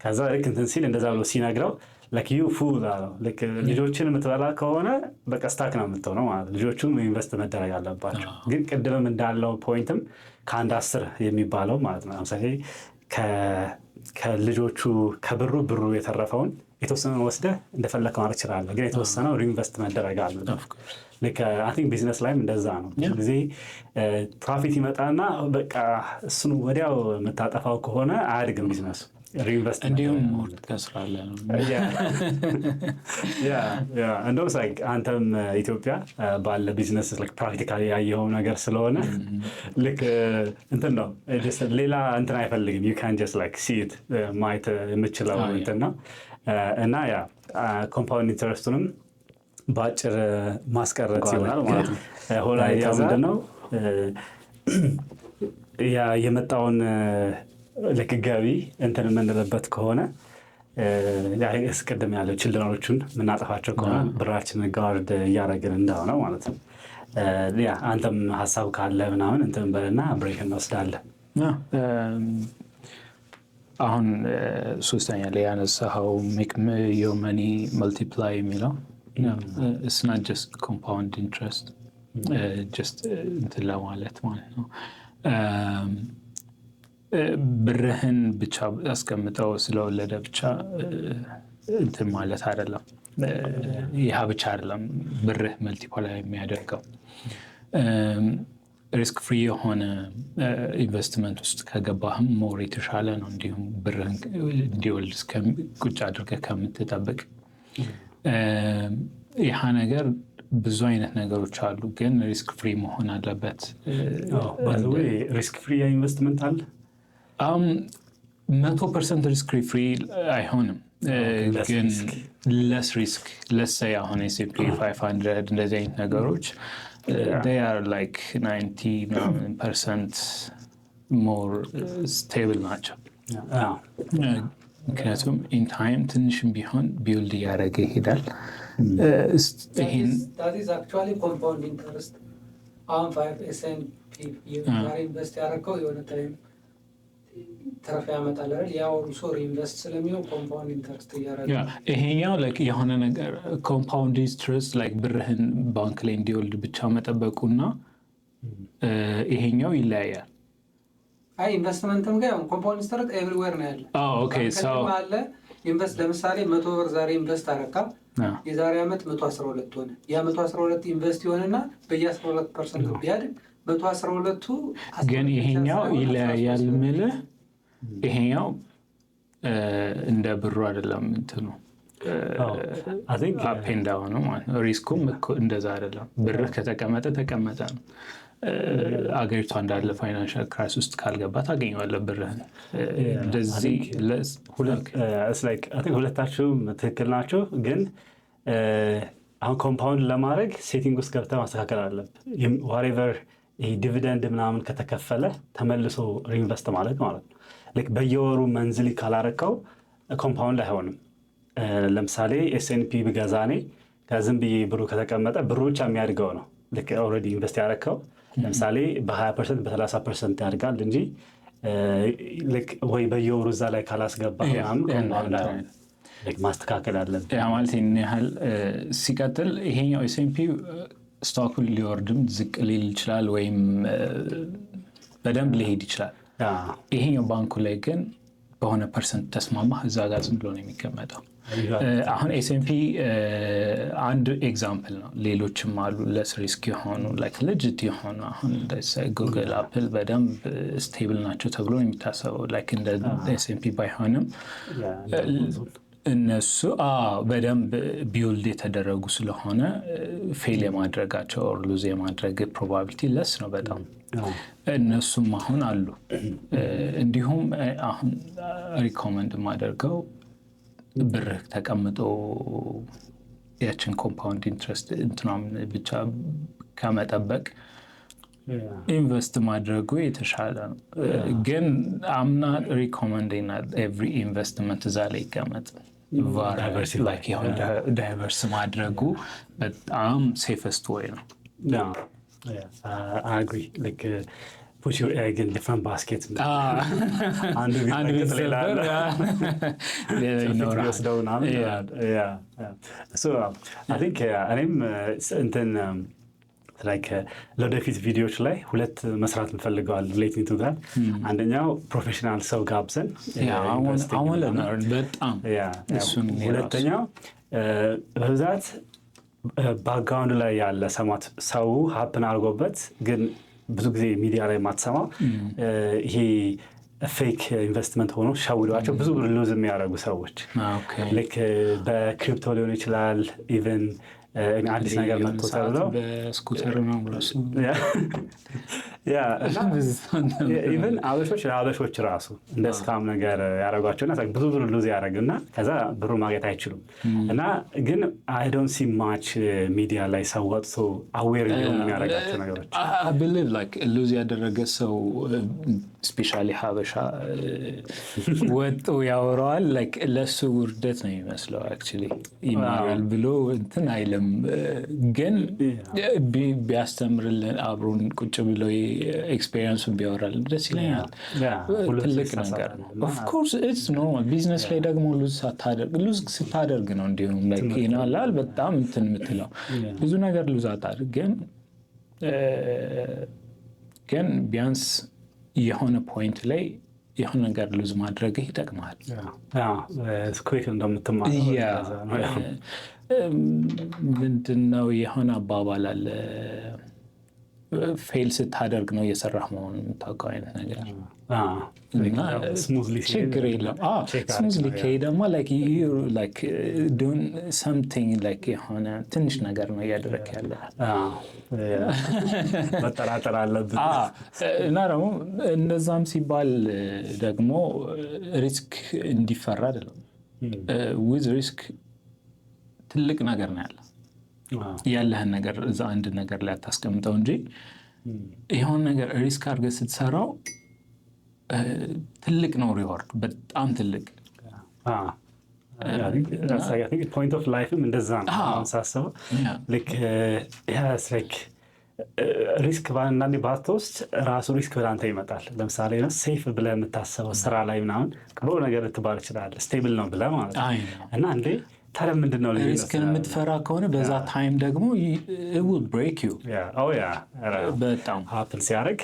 ከዛ ልክ እንትን ሲል እንደዛ ብሎ ሲነግረው like you fool አለው ልክ ልጆችን የምትበላ ከሆነ በቃ ስታክ ነው የምትሆነው ማለት ልጆቹም ኢንቨስት መደረግ አለባቸው። ግን ቅድምም እንዳለው ፖይንትም ከ1 10 የሚባለው ማለት ነው። ለምሳሌ ከልጆቹ ብሩ የተረፈውን የተወሰነውን ወስደህ እንደፈለግህ ማድረግ ትችላለህ፣ ግን የተወሰነው ሪኢንቨስት መደረግ አለበት። ልክ አይ ቲንክ ቢዝነስ ላይም እንደዛ ነው። ብዙ ጊዜ ፕሮፊት ይመጣና በቃ እሱን ወዲያው የምታጠፋው ከሆነ አያድግም ቢዝነሱ። ሪኢንቨስት እንዲሁም ሞር ትከስራለህ ነው። እንደውም አንተም ኢትዮጵያ ባለ ቢዝነስ ፕራክቲካሊ ያየኸው ነገር ስለሆነ ልክ እንትን ነው፣ ሌላ እንትን አይፈልግም። ዩ ካን ጀስት ላይክ ሲ ኢት ማየት የምችለው እንትን ነው። እና ያ ኮምፓውንድ ኢንተረስቱንም በአጭር ማስቀረት ይሆናል ማለት ነው። ሆላ ያ ምንድን ነው የመጣውን ልክ ገቢ እንትን የምንልበት ከሆነ እስቀደም ያለው ችልድረኖቹን የምናጠፋቸው ከሆነ ብራችንን ጋርድ እያደረግን እንደሆነ ማለት ነው። ያ አንተም ሀሳብ ካለ ምናምን እንትን በልና ብሬክ እንወስዳለን። አሁን ሶስተኛ ላይ ያነሳኸው ሜክ ዮር መኒ መልቲፕላይ የሚለው it's not just compound interest, just እንትን ለማለት ማለት ነው። ብርህን ብቻ አስቀምጠው ስለወለደ ብቻ እንትን ማለት አይደለም። ያ ብቻ አይደለም ብርህ መልቲፕላይ የሚያደርገው። ሪስክ ፍሪ የሆነ ኢንቨስትመንት ውስጥ ከገባህም ሞር የተሻለ ነው። እንዲሁም ብርህን እንዲወልድ ቁጭ አድርገህ ከምትጠብቅ ይህ ነገር ብዙ አይነት ነገሮች አሉ፣ ግን ሪስክ ፍሪ መሆን አለበት። ሪስክ ፍሪ ኢንቨስትመንት አለ 100% ሪስክ ፍሪ አይሆንም፣ ግን ለስ ሪስክ ለሳይ አሁን S&P 500 እንደዚህ አይነት ነገሮች they are like 90% more stable ናቸው። ምክንያቱም ኢን ታይም ትንሽም ቢሆን ቢውልድ እያደረገ ይሄዳል። ኮምፓውንድ ኢንተረስት አሁን 5 S&P ኢንቨስት ያደረገው የሆነ ታይም ተረፍ ያመጣል አይደል? ያው ሶሪ ኢንቨስት ስለሚሆን ኮምፓውንድ ኢንተረስት እያደረገ ይሄኛው ላይክ የሆነ ነገር ኮምፓውንድ ኢንተረስት ላይክ ብርህን ባንክ ላይ እንዲወልድ ብቻ መጠበቁና ይሄኛው ይለያያል። አይ ኢንቨስትመንትም ጋር ኮምፓውንድ ኢንተረስት ኤቭሪዌር ነው ያለ። ኦኬ ሶ አለ ኢንቨስት ለምሳሌ 100 ብር ዛሬ ኢንቨስት አረካ የዛሬ አመት 112 ሆነ። ያ 112 ኢንቨስት ይሆንና በየ12% ቢያድግ 112ቱ ግን ይሄኛው ይለያያል ምልህ ይሄኛው እንደ ብሩ አይደለም እንትኑ አፕ ኤንድ ዳውን ነው ማለት ነው። ሪስኩም እንደዛ አይደለም። ብርህ ከተቀመጠ ተቀመጠ ነው። አገሪቷ እንዳለ ፋይናንሻል ክራይሲስ ውስጥ ካልገባ ታገኘዋለህ ብርህን። እንደዚህ ሁለታችሁም ትክክል ናቸው፣ ግን አሁን ኮምፓውንድ ለማድረግ ሴቲንግ ውስጥ ገብተህ ማስተካከል አለብህ። ዋሬቨር ይሄ ዲቪደንድ ምናምን ከተከፈለ ተመልሶ ሪኢንቨስት ማለት ነው። ልክ በየወሩ መንዝሊ ካላረከው ኮምፓውንድ አይሆንም። ለምሳሌ S&P ብገዛ እኔ ከዝም ብዬ ብሩ ከተቀመጠ ብሩ ብቻ የሚያድገው ነው። ልክ ኦልሬዲ ኢንቨስት ያረከው ለምሳሌ በ20% በ30% ያድጋል እንጂ ልክ ወይ በየወሩ እዛ ላይ ካላስገባ ማስተካከል አለብን። ያ ማለት ይህን ያህል ሲቀጥል ይሄኛው S&P ስቶኩ ሊወርድም ዝቅ ሊል ይችላል፣ ወይም በደንብ ሊሄድ ይችላል። ይሄኛው ባንኩ ላይ ግን በሆነ ፐርሰንት ተስማማህ እዛ ጋር ዝም ብሎ ነው የሚቀመጠው። አሁን S&P አንድ ኤግዛምፕል ነው። ሌሎችም አሉ ለስ ሪስክ የሆኑ ላይክ ሌጂት የሆኑ አሁን ጉግል፣ አፕል በደንብ ስቴብል ናቸው ተብሎ የሚታሰበው ላይክ እንደ S&P ባይሆንም እነሱ በደንብ ቢውልድ የተደረጉ ስለሆነ ፌል የማድረጋቸው ኦር ሉዝ የማድረግ ፕሮባቢሊቲ ለስ ነው በጣም። እነሱም አሁን አሉ። እንዲሁም አሁን ሪኮመንድ የማደርገው ብርህ ተቀምጦ ያችን ኮምፓውንድ ኢንትረስት እንትናም ብቻ ከመጠበቅ ኢንቨስት ማድረጉ የተሻለ ነው። ግን አምና ሪኮመንዲንግ ኤቭሪ ኢንቨስትመንት እዛ ላይ ይቀመጥ ዳይቨርስ ማድረጉ በጣም ሴፈስት ወይ ነው። አግሪ ልክ put your egg in different baskets አንዱ ቢጠቅጥ ሌላ so I think እኔም እንትን ለወደፊት ቪዲዮዎች ላይ ሁለት መስራት እንፈልገዋል ሪሌቲንግ ቱ ጋር። አንደኛው ፕሮፌሽናል ሰው ጋብዘን በጣም ሁለተኛው በብዛት ባክግራውንድ ላይ ያለ ሰው ሀፕን አድርጎበት ግን ብዙ ጊዜ ሚዲያ ላይ የማትሰማው ይሄ ፌክ ኢንቨስትመንት ሆኖ ሸውዷቸው ብዙ ብር ሉዝ የሚያደርጉ ሰዎች ልክ በክሪፕቶ ሊሆን ይችላል ኢቨን አዲስ ነገር መጥቶ ተብለው በስኩተር ነው ራሱ ኢቨን አበሾች ራሱ እንደ ስካም ነገር ያደረጓቸውና ብዙ ብር ሉዝ ያደረግና ከዛ ብሩ ማግኘት አይችሉም። እና ግን አይ ዶንት ሲ ማች ሚዲያ ላይ ሰው ወጥቶ አዌር እንዲሆን የሚያደርጋቸው ነገሮች ብልል ሉዝ ያደረገ ሰው ስፔሻሊ ሀበሻ ወጡ ያወራዋል። ለሱ ውርደት ነው የሚመስለው አክቹዋሊ ይማራል ብሎ እንትን አይልም። ግን ቢያስተምርልን አብሮን ቁጭ ብሎ ኤክስፔሪንሱን ቢያወራልን ደስ ይለኛል። ትልቅ ነገር ነው። ኦፍኮርስ ኢትስ ኖርማል። ቢዝነስ ላይ ደግሞ ሉዝ ስታደርግ ነው እንዲሁም ይናላል በጣም እንትን የምትለው ብዙ ነገር ሉዝ አታድርግ። ግን ቢያንስ የሆነ ፖይንት ላይ የሆነ ነገር ሉዝ ማድረግህ ይጠቅማል። ስኩክ እንደምትማር ምንድነው የሆነ አባባል አለ ፌል ስታደርግ ነው እየሰራህ መሆኑን የምታውቀው አይነት ነገር ችግር የለም። ስሙዝሊ ከሄደማ ዶን ሰምቲንግ የሆነ ትንሽ ነገር ነው እያደረክ ያለ መጠራጠር አለብን። እና ደግሞ እንደዛም ሲባል ደግሞ ሪስክ እንዲፈራ አይደለም። ዊዝ ሪስክ ትልቅ ነገር ነው ያለህን ነገር እዛ አንድ ነገር ላይ አታስቀምጠው እንጂ የሆነ ነገር ሪስክ አድርገህ ስትሰራው ትልቅ ነው ሪዋርድ፣ በጣም ትልቅ። ፖይንት ኦፍ ላይፍም እንደዛ ነው ሳስበው። ሪስክ አንዳንዴ ባትወስድ ራሱ ሪስክ ወደ አንተ ይመጣል። ለምሳሌ ሴፍ ብለህ የምታስበው ስራ ላይ ምናምን ቅሎ ነገር ልትባል ይችላለህ፣ ስቴብል ነው ብለህ ማለት ነው። እና እንዴ ታዲያ ምንድን ነው ሪስክን የምትፈራ ከሆነ በዛ ታይም ደግሞ it will break you በጣም ሀፕን ሲያደርግ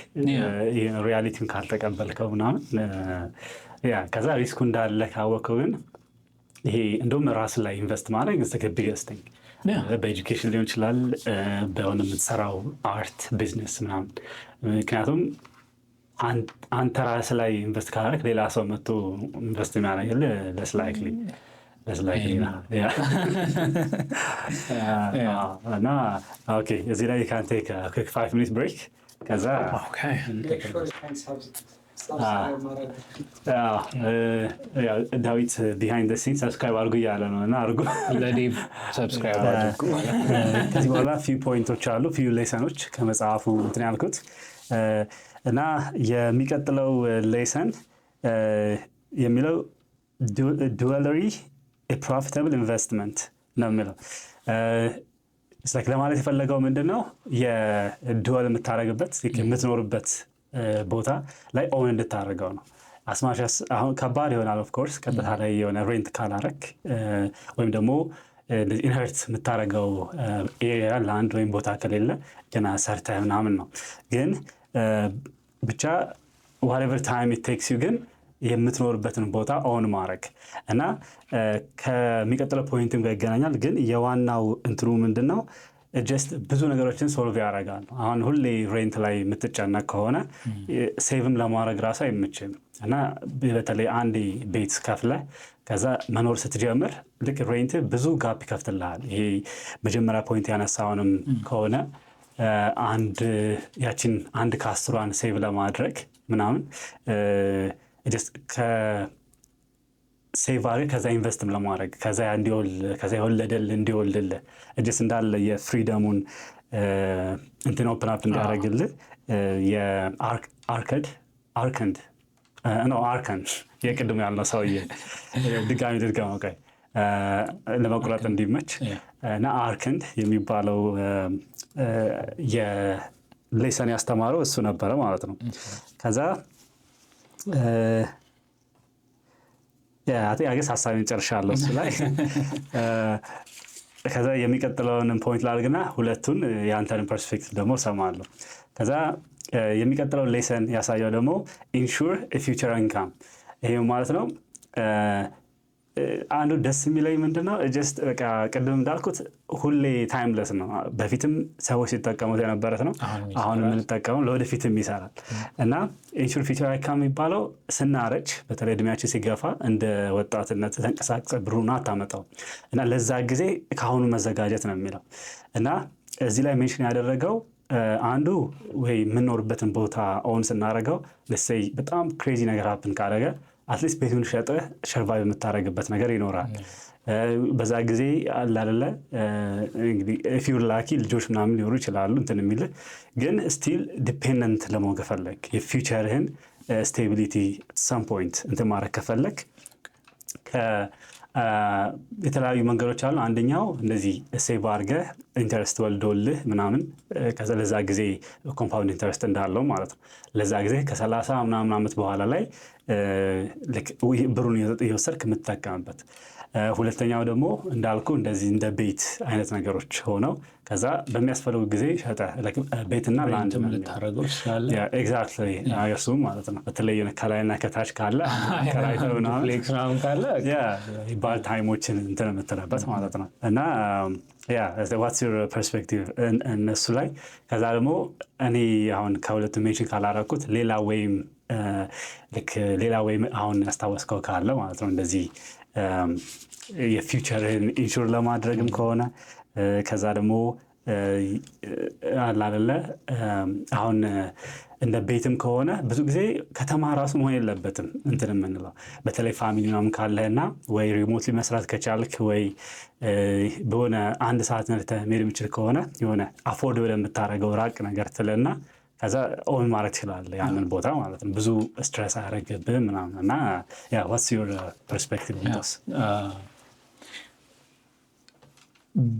ሪያሊቲውን ካልተቀበልከው ምናምን ከዛ ሪስኩ እንዳለ ካወቀው ግን ይሄ እንደውም ራስ ላይ ኢንቨስት ማድረግ ቢገስትኝ በኤጁኬሽን ሊሆን ይችላል፣ በሆነ የምትሰራው አርት ቢዝነስ ምናምን። ምክንያቱም አንተ ራስ ላይ ኢንቨስት ካደረግ ሌላ ሰው መጥቶ ኢንቨስት የሚያደርግልህ ለስ ላይክሊ እና ኦኬ እዚህ ላይ ካን ቴክ a quick 5 minutes break ከዛ ዳዊት ቢሃይንድ ዘ ሲን ሰብስክራይብ አድርጉ እያለ ነው እና አድርጉ ለዴቭ ሰብስክራይብ አድርጉ። ከዚህ በኋላ ፊው ፖይንቶች አሉ፣ ፊው ሌሰኖች ከመጽሐፉ እንትን ያልኩት እና የሚቀጥለው ሌሰን የሚለው ዱዌለሪ ፕሮፊታብል ኢንቨስትመንት ነው የሚለው። ለማለት የፈለገው ምንድን ነው የዱዌል የምታደርግበት የምትኖርበት ቦታ ላይ ኦን እንድታደርገው ነው። አስማሻስ አሁን ከባድ ይሆናል ኦፍኮርስ ቀጥታ ላይ የሆነ ሬንት ካላረክ ወይም ደግሞ ኢንሄርት የምታደርገው ኤሪያ ላንድ ወይም ቦታ ከሌለ ገና ሰርተህ ምናምን ነው። ግን ብቻ whatever time it takes you ግን የምትኖርበትን ቦታ ኦን ማድረግ እና ከሚቀጥለው ፖይንትም ጋር ይገናኛል። ግን የዋናው እንትኑ ምንድን ነው ጀስት ብዙ ነገሮችን ሶልቭ ያደርጋል። አሁን ሁሌ ሬንት ላይ የምትጨነቅ ከሆነ ሴቭም ለማድረግ ራሱ አይመችም እና በተለይ አንድ ቤት ከፍለህ ከዛ መኖር ስትጀምር ልክ ሬንት ብዙ ጋፕ ይከፍትልሃል። ይሄ መጀመሪያ ፖይንት ያነሳውንም ከሆነ ያችን አንድ ከአስሯን ሴቭ ለማድረግ ምናምን ሴቭ አድርገህ ከዛ ኢንቨስትም ለማድረግ ከዛ የወለደል እንዲወልድልህ እጅስ እንዳለ የፍሪደሙን እንትን ኦፕን አፕ እንዲያደርግልህ አርከንድ የቅድሙ ያልነው ሰውዬ ድጋሚ ድርገመው ቆይ ለመቁረጥ እንዲመች እና አርከንድ የሚባለው የሌሰን ያስተማረው እሱ ነበረ ማለት ነው። ከዛ አገስ ሀሳቤን ጨርሻለሁ እሱ ላይ ከዛ የሚቀጥለውን ፖይንት ላድርግና ሁለቱን የአንተን ፐርስፔክቲቭ ደግሞ ሰማለሁ። ከዛ የሚቀጥለውን ሌሰን ያሳየው ደግሞ ኢንሹር ፊውቸር ኢንካም። ይሄ ማለት ነው አንዱ ደስ የሚለኝ ምንድነው ጀስት በቃ ቅድም እንዳልኩት ሁሌ ታይምለስ ነው። በፊትም ሰዎች ሲጠቀሙት የነበረት ነው፣ አሁን የምንጠቀመው ለወደፊትም ይሰራል እና ኢንሹር ፊውቸር ኢንካም የሚባለው ስናረጅ በተለይ እድሜያችን ሲገፋ እንደ ወጣትነት ተንቀሳቅሰ ብሩን አታመጣው እና ለዛ ጊዜ ከአሁኑ መዘጋጀት ነው የሚለው እና እዚህ ላይ ሜንሽን ያደረገው አንዱ ወይ የምንኖርበትን ቦታ ኦን ስናደረገው ለሰይ በጣም ክሬዚ ነገር ሀፕን ካደረገ አትሊስት ቤቱን ሸጠህ ሰርቫይቭ የምታደረግበት ነገር ይኖራል። በዛ ጊዜ አላለ እንግዲህ ፊውር ላኪ ልጆች ምናምን ሊኖሩ ይችላሉ እንትን የሚልህ ግን ስቲል ዲፔንደንት ለመሆን ከፈለግ የፊውቸርህን ስቴቢሊቲ ሰም ፖይንት እንትን ማድረግ ከፈለግ የተለያዩ መንገዶች አሉ። አንደኛው እንደዚህ ሴቭ አድርገህ ኢንተረስት ወልዶልህ ምናምን ከዛ ለዛ ጊዜ ኮምፓውንድ ኢንተረስት እንዳለው ማለት ነው። ለዛ ጊዜ ከ30 ምናምን ዓመት በኋላ ላይ ብሩን እየወሰድክ የምትጠቀምበት። ሁለተኛው ደግሞ እንዳልኩ እንደዚህ እንደ ቤት አይነት ነገሮች ሆነው ከዛ በሚያስፈልጉ ጊዜ ሸጠህ ቤትና ላንድ ልታደርገው ትችላለህ። ኤግዛክትሊ እሱም ማለት ነው። በተለይ ከላይና ከታች ካለ ከራይተው ምናምን ካለ ባል ታይሞችን እንትን የምትለበት ማለት ነው እና ዋትስ ዩር ፐርስፔክቲቭ እነሱ ላይ። ከዛ ደግሞ እኔ አሁን ከሁለቱ ሜንሽን ካላረኩት ሌላ ወይም አሁን ያስታወስከው ካለ ማለት ነው እንደዚህ የፊውቸርን ኢንሹር ለማድረግም ከሆነ ከዛ ደግሞ አላለ አሁን እንደ ቤትም ከሆነ ብዙ ጊዜ ከተማ ራሱ መሆን የለበትም እንትን የምንለው በተለይ ፋሚሊ ምናምን ካለህና ወይ ሪሞትሊ መስራት ከቻልክ ወይ በሆነ አንድ ሰዓት ነድተህ መሄድ የምችል ከሆነ የሆነ አፎርድ ብለህ የምታደርገው ራቅ ነገር ትልና ከዛ ኦን ማድረግ ትችላለህ ያንን ቦታ ማለት ነው። ብዙ ስትረስ አያደርግብህም ምናምን እና ዋትስ ዩር ፐርስፔክቲቭ?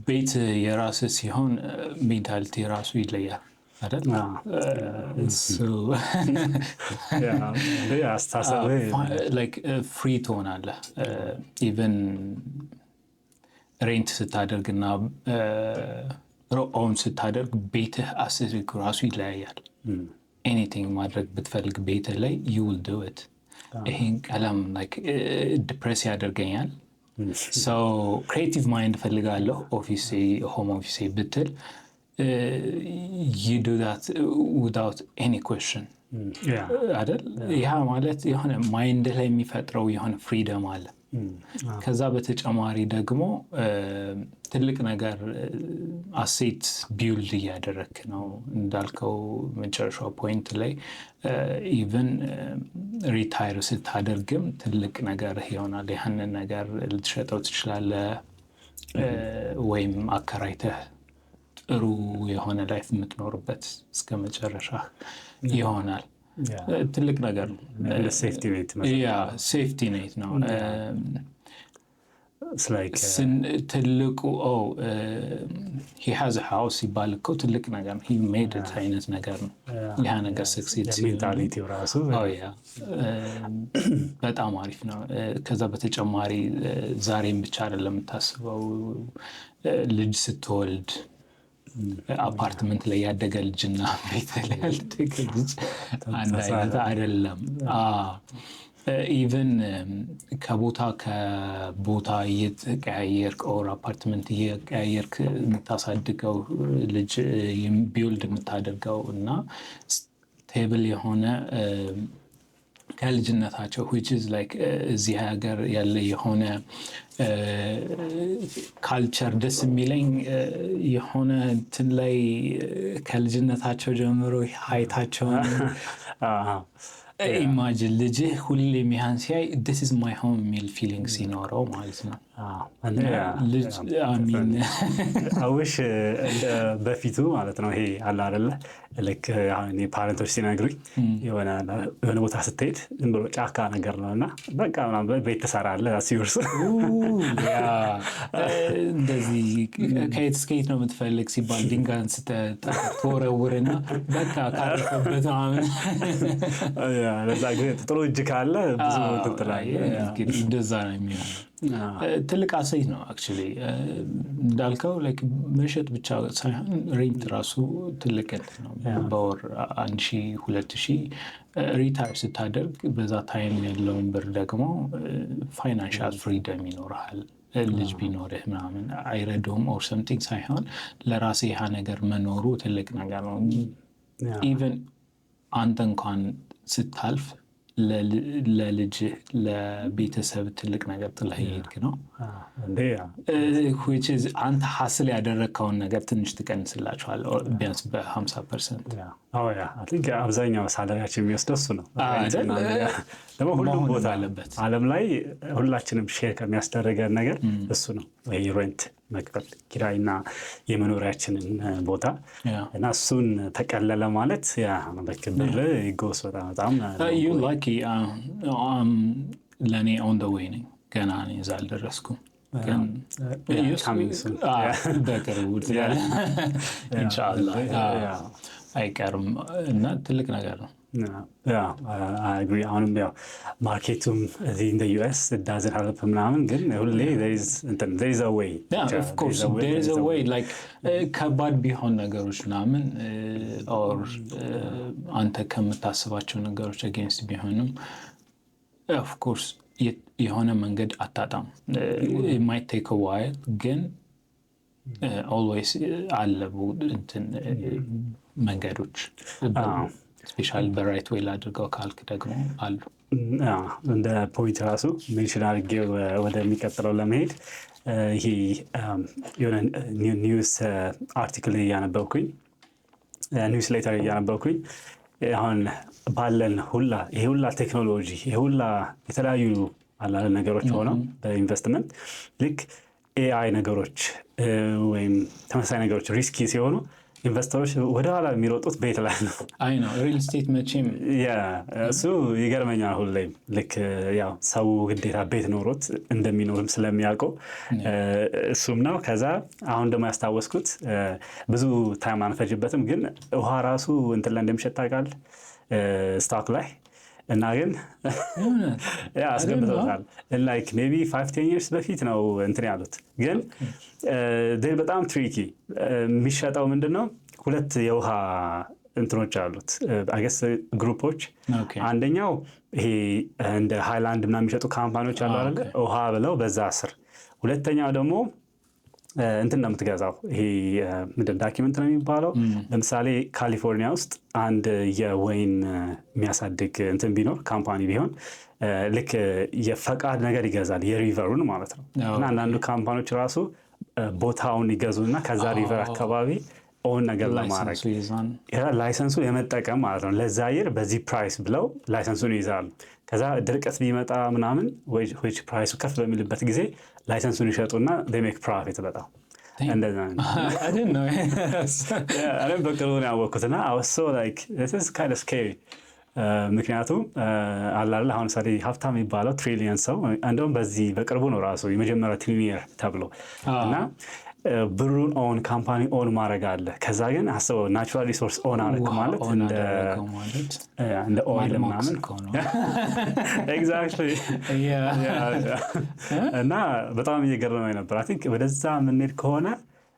ቤት የራስህ ሲሆን ሜንታሊቲ ራሱ ይለያል አይደል? ፍሪ ትሆናለህ። ኢቨን ሬንት ስታደርግና ኦን ስታደርግ ቤትህ አስሪክ ራሱ ይለያያል። ኤኒቲንግ ማድረግ ብትፈልግ ቤትህ ላይ you will do it። ይሄን ቀለም ዲፕሬስ ያደርገኛል ሰው ክሬቲቭ ማይንድ ፈልጋለሁ ሆም ኦፊሴ ብትል you do that without any question አይደል? ያ ማለት የሆነ ማይንድ ላይ የሚፈጥረው የሆነ ፍሪደም አለ። ከዛ በተጨማሪ ደግሞ ትልቅ ነገር አሴት ቢውልድ እያደረክ ነው እንዳልከው መጨረሻው ፖይንት ላይ ኢቨን ሪታየር ስታደርግም ትልቅ ነገር ይሆናል። ያንን ነገር ልትሸጠው ትችላለህ ወይም አከራይተህ ጥሩ የሆነ ላይፍ የምትኖርበት እስከ መጨረሻ ይሆናል። ትልቅ ነገር ነው። ሴፍቲ ኔት ነው ትልቁ። he has a house ይባል እኮ ትልቅ ነገር ነው። he made it አይነት ነገር ነው። ያ ነገር succeed ሜንታሊቲ ራሱ በጣም አሪፍ ነው። ከዛ በተጨማሪ ዛሬም ብቻ አይደለም የምታስበው ልጅ ስትወልድ አፓርትመንት ላይ ያደገ ልጅና ቤት ላይ ያደገ ልጅ አንድ አይነት አይደለም። ኢቨን ከቦታ እየተቀያየርክ ኦር አፓርትመንት እየቀያየርክ የምታሳድገው ልጅ ቢውልድ የምታደርገው እና ስቴብል የሆነ ከልጅነታቸው which is like እዚህ ሀገር ያለ የሆነ ካልቸር ደስ የሚለኝ የሆነ እንትን ላይ ከልጅነታቸው ጀምሮ ሀይታቸውን ኢማጂን ልጅህ ሁሌም ያን ሲያይ this is my home የሚል ፊሊንግ ሲኖረው ማለት ነው። ልጅ አሚን አውሽ በፊቱ ማለት ነው። ይሄ አለ አይደለ ልክ አሁን ፓረንቶች ሲነግሩኝ የሆነ ቦታ ስትሄድ ዝም ብሎ ጫካ ነገር ነውና በቃ ምናምን ቤት ትሰራለህ ሲወርስ እንደዚህ ከየት እስከ የት ነው የምትፈልግ ሲባል ድንጋይ አንስተህ ትወረውርና በቃ ካረፈበት ምናምን ለዛ ግን ጥሩ እጅ ካለ ብዙ ትላለህ። እንደዛ ነው የሚሆነው ትልቅ አሴት ነው አክቹዋሊ እንዳልከው ላይክ መሸጥ ብቻ ሳይሆን ሬንት ራሱ ትልቅ ነው። በወር 1000 2000 ሪታየር ስታደርግ በዛ ታይም ያለውን ብር ደግሞ ፋይናንሻል ፍሪደም ይኖርሃል። ልጅ ቢኖርህ ምናምን አይረዳውም ኦር ሰምቲንግ ሳይሆን ለራስህ ያ ነገር መኖሩ ትልቅ ነገር ነው። ኢቨን አንተ እንኳን ስታልፍ ለልጅህ ለቤተሰብ ትልቅ ነገር ጥለህ ሄድክ ነው። አንተ ሀስል ያደረግከውን ነገር ትንሽ ትቀንስላችኋል ቢያንስ በ50%። አብዛኛው ሳለሪያችን የሚወስደው እሱ ነው። ደግሞ ሁሉም ቦታ አለበት ዓለም ላይ ሁላችንም ሼር ከሚያስደረገን ነገር እሱ ነው። ሬንት መክፈል ኪራይና የመኖሪያችንን ቦታ እና እሱን ተቀለለ ማለት በክብር ይጎስ በጣም ለእኔ ኦን ደ ዌይ ነኝ። ገና እዛ አልደረስኩም በቅርቡ ኢንሻአላህ አይቀርም እና ትልቅ ነገር ነው። አሁንም ያው ማርኬቱም እዚህ እንደ ዩኤስ ዳዝን ሀለፕ ምናምን ግን ሁሌ ከባድ ቢሆን ነገሮች ምናምን ኦር አንተ ከምታስባቸው ነገሮች አጌንስት ቢሆንም ኦፍኮርስ የሆነ መንገድ አታጣም። might take a while ግን always አለ መንገዶች ስፔሻሊ በራይት ዌይ ላድርገው ካልክ ደግሞ አሉ። እንደ ፖይንት ራሱ ሜንሽን አድርጌ ወደሚቀጥለው ለመሄድ ይሄ የሆነ ኒውስ አርቲክል እያነበብኩኝ ኒውስ ሌተር እያነበብኩኝ አሁን ባለን ይሄ ሁላ ቴክኖሎጂ ይሄ ሁላ የተለያዩ አላለ ነገሮች ሆነው በኢንቨስትመንት ልክ ኤአይ ነገሮች ወይም ተመሳሳይ ነገሮች ሪስኪ ሲሆኑ ኢንቨስተሮች ወደ ኋላ የሚሮጡት ቤት ላይ ነው። አይ ነው ሪል ስቴት መቼም እሱ ይገርመኛል። ሁሌም ልክ ያው ሰው ግዴታ ቤት ኖሮት እንደሚኖርም ስለሚያውቀው እሱም ነው። ከዛ አሁን ደግሞ ያስታወስኩት ብዙ ታይም አንፈጅበትም ግን ውሃ ራሱ እንትን ላይ እንደሚሸጥ ታውቃለህ ስቶክ ላይ እና ግን አስገብተውታል ላይክ ሜቢ 5-10 years በፊት ነው እንትን ያሉት ግን በጣም ትሪኪ የሚሸጠው ምንድነው ሁለት የውሃ እንትኖች አሉት አገስ ግሩፖች አንደኛው ይሄ እንደ ሃይላንድ ምናምን የሚሸጡ ካምፓኒዎች አሉ አይደል ውሃ ብለው በዛ ስር ሁለተኛው ደግሞ እንትን ነው የምትገዛው ይሄ ምንድን ዳኪመንት ነው የሚባለው ለምሳሌ ካሊፎርኒያ ውስጥ አንድ የወይን የሚያሳድግ እንትን ቢኖር ካምፓኒ ቢሆን ልክ የፈቃድ ነገር ይገዛል የሪቨሩን ማለት ነው እና አንዳንዱ ካምፓኒዎች ራሱ ቦታውን ይገዙና ከዛ ሪቨር አካባቢ ኦን ነገር ለማድረግ ላይሰንሱ የመጠቀም ማለት ነው ለዛ የር በዚህ ፕራይስ ብለው ላይሰንሱን ይይዛሉ ከዛ ድርቀት ቢመጣ ምናምን which ፕራይሱ ከፍ በሚልበት ጊዜ ላይሰንሱን ይሸጡና they make profit በጣም እንደዛ ነው። I didn't know. አረ በቅርቡ ነው ያወቅኩትና I was so like this is kind of scary ምክንያቱም አላለ አሁን ሳሪ ሀብታም የሚባለው ትሪሊየን ሰው እንደውም በዚህ በቅርቡ ነው ራሱ የመጀመሪያው ትሪሊየር ተብሎ እና ብሩን ኦን ካምፓኒ ኦን ማድረግ አለ ከዛ ግን አስበው ናቹራል ሪሶርስ ኦን አደረግ ማለት እንደ ኦይል ምናምን ኤግዛክትሊ እና በጣም እየገረመኝ ነበር። አይ ቲንክ ወደዛ የምንሄድ ከሆነ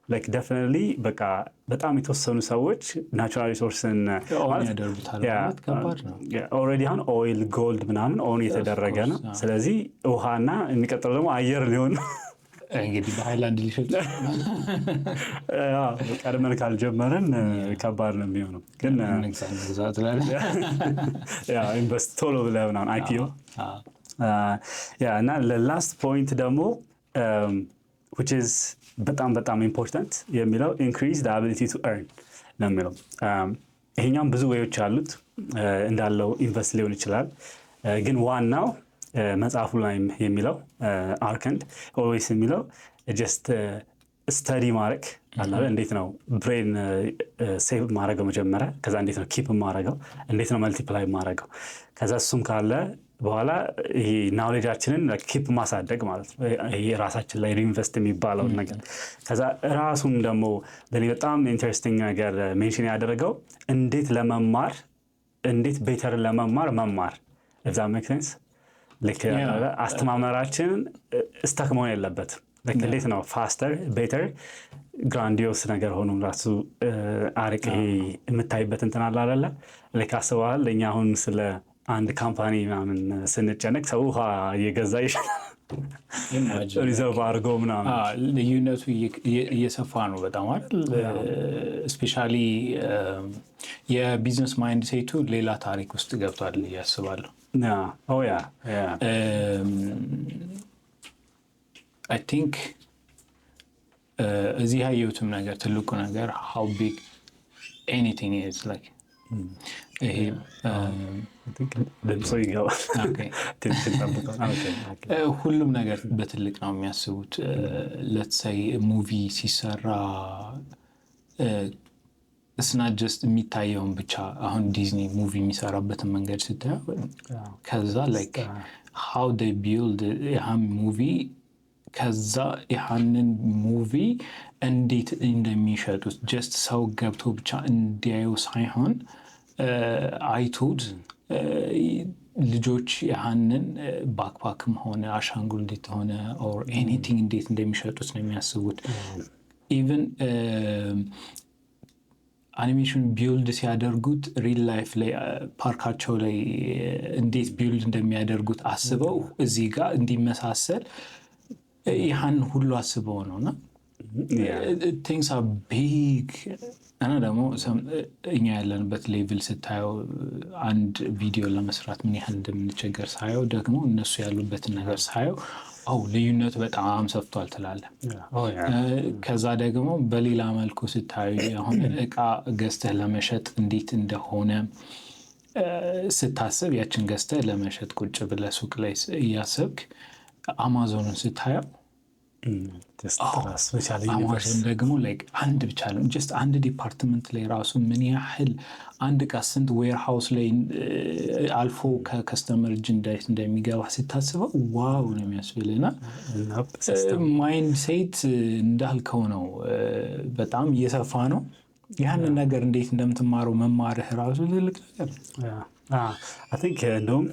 like definitely በቃ በጣም የተወሰኑ ሰዎች ናቹራል ሪሶርስን ያደርጉታል ማለት ከባድ ነው። ኦልሬዲ አሁን ኦይል ጎልድ ምናምን ኦን የተደረገ ነው። ስለዚህ ውሃና የሚቀጥለው ደግሞ አየር ሊሆን እንግዲህ በሃይላንድ ሊሸጥ ቀድመን ካልጀመረን ከባድ ነው የሚሆነው። ግን ኢንቨስት ቶሎ ብለህ ምናምን አይፒኦ እና ለላስት ፖይንት ደግሞ which is በጣም ኢምፖርታንት የሚለው increase the ability to earn ነው የሚለው። ይሄኛም ብዙ ወዮች አሉት እንዳለው ኢንቨስት ሊሆን ይችላል ግን ዋናው መጽሐፉ ላይ የሚለው አርከንድ ኦልዌይስ የሚለው just study ማድረግ አላለ እንዴት ነው ብሬን ሴቭ ማድረገው መጀመሪያ ከዛ እንዴት ነው ኪፕ ማድረገው እንዴት ነው መልቲፕላይ ማድረገው ከዛ እሱም ካለ በኋላ ይሄ ናውሌጃችንን ኪፕ ማሳደግ ማለት ነው ይሄ ራሳችን ላይ ኢንቨስት የሚባለው ነገር ከዛ ራሱም ደግሞ ለኔ በጣም ኢንተረስቲንግ ነገር ሜንሽን ያደረገው እንዴት ለመማር እንዴት ቤተር ለመማር if that makes sense አስተማመራችን ስተክ መሆን የለበትም። እንዴት ነው ፋስተር ቤተር ግራንዲዮስ ነገር ሆኖ ራሱ አርቅ የምታይበት እንትን አለ አይደለ? አስበዋል። እኛ አሁን ስለ አንድ ካምፓኒ ምናምን ስንጨነቅ ሰው ውሃ እየገዛ ይሻላል ሪዘርቭ አድርጎ ምናምን። ልዩነቱ እየሰፋ ነው በጣም አይደል? ስፔሻሊ የቢዝነስ ማይንድ ሴቱ ሌላ ታሪክ ውስጥ ገብቷል እያስባለሁ። አይ ቲንክ እዚህ ያየሁትም ነገር ትልቁ ነገር how big anything is like ይሄ ድምፁ ይገባል። ሁሉም ነገር በትልቅ ነው የሚያስቡት። ለትሳይ ሙቪ ሲሰራ እስና ጀስት የሚታየውን ብቻ አሁን ዲዝኒ ሙቪ የሚሰራበትን መንገድ ስታየው ከዛ like how they build ያህን ሙቪ ከዛ ያህንን ሙቪ እንዴት እንደሚሸጡት ጀስት ሰው ገብቶ ብቻ እንዲያዩ ሳይሆን አይቶት ልጆች ያህንን ባክፓክም ሆነ አሻንጉሊት ሆነ or anything እንዴት እንደሚሸጡት ነው የሚያስቡት። ኢቭን አኒሜሽን ቢልድ ሲያደርጉት ሪል ላይፍ ላይ ፓርካቸው ላይ እንዴት ቢልድ እንደሚያደርጉት አስበው እዚህ ጋር እንዲመሳሰል ይህን ሁሉ አስበው ነውና things are big እና ደግሞ እኛ ያለንበት ሌቭል ስታየው አንድ ቪዲዮ ለመስራት ምን ያህል እንደምንቸገር ሳየው ደግሞ እነሱ ያሉበትን ነገር ሳየው ልዩነቱ በጣም ሰፍቷል ትላለህ። ከዛ ደግሞ በሌላ መልኩ ስታዩ አሁን እቃ ገዝተህ ለመሸጥ እንዴት እንደሆነ ስታስብ ያችን ገዝተህ ለመሸጥ ቁጭ ብለህ ሱቅ ላይ እያሰብክ አማዞንን ስታየው አማዞን ደግሞ አንድ ብቻ ነው ጀስት አንድ ዲፓርትመንት ላይ ራሱ ምን ያህል አንድ ዕቃ ስንት ዌርሃውስ ላይ አልፎ ከከስተመር እጅ እንደሚገባ ስታስበው ዋው ነው የሚያስብልና ማይንድ ሴት እንዳልከው ነው በጣም እየሰፋ ነው። ያንን ነገር እንዴት እንደምትማረው መማርህ ራሱ ትልቅ ነገር I think እንደውም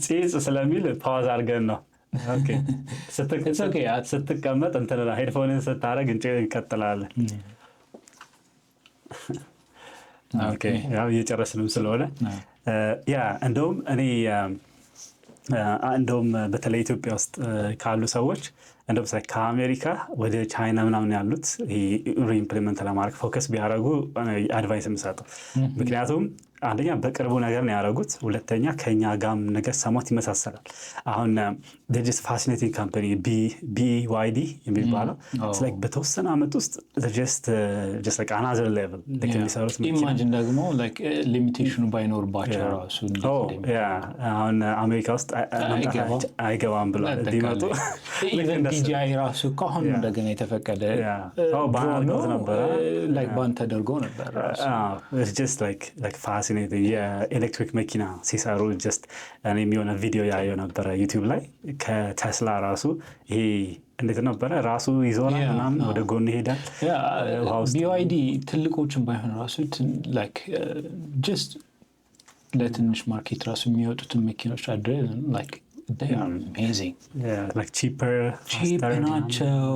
ጽጽ ስለሚል ፓውዝ አድርገን ነው ስትቀመጥ እንትን ሄድፎንን ስታደርግ እንቀጥላለን። ያው እየጨረስንም ስለሆነ እንደውም እኔ እንደውም በተለይ ኢትዮጵያ ውስጥ ካሉ ሰዎች እንደውም ከአሜሪካ ወደ ቻይና ምናምን ያሉት ሪኢምፕሊመንት ለማድረግ ፎከስ ቢያደርጉ አድቫይስ የምሰጠው ምክንያቱም አንደኛ በቅርቡ ነገር ነው ያደረጉት፣ ሁለተኛ ከኛ ጋም ነገር ሰሞት ይመሳሰላል። አሁን ጀስ ፋሲኔቲንግ ካምፓኒ BYD የሚባለው like በተወሰነ ዓመት ውስጥ just like another level የሚሰሩት ኢማጂን ደግሞ like ሊሚቴሽኑ ባይኖርባቸው ራሱ አሁን አሜሪካ ውስጥ አይገባም ብለው እንዲመጡ DJI ራሱ እኮ አሁን እንደገና የተፈቀደ ባን ተደርጎ ነበር ራሱ just like የኤሌክትሪክ መኪና ሲሰሩ ጀስት እኔ የሚሆነ ቪዲዮ ያየው ነበረ ዩቲዩብ ላይ ከቴስላ ራሱ ይሄ እንዴት ነበረ ራሱ ይዞራል ምናምን ወደ ጎን ይሄዳል። BYD ትልቆችን ባይሆን ራሱ ጀስት ለትንሽ ማርኬት ራሱ የሚወጡትን መኪኖች they are amazing cheap ናቸው።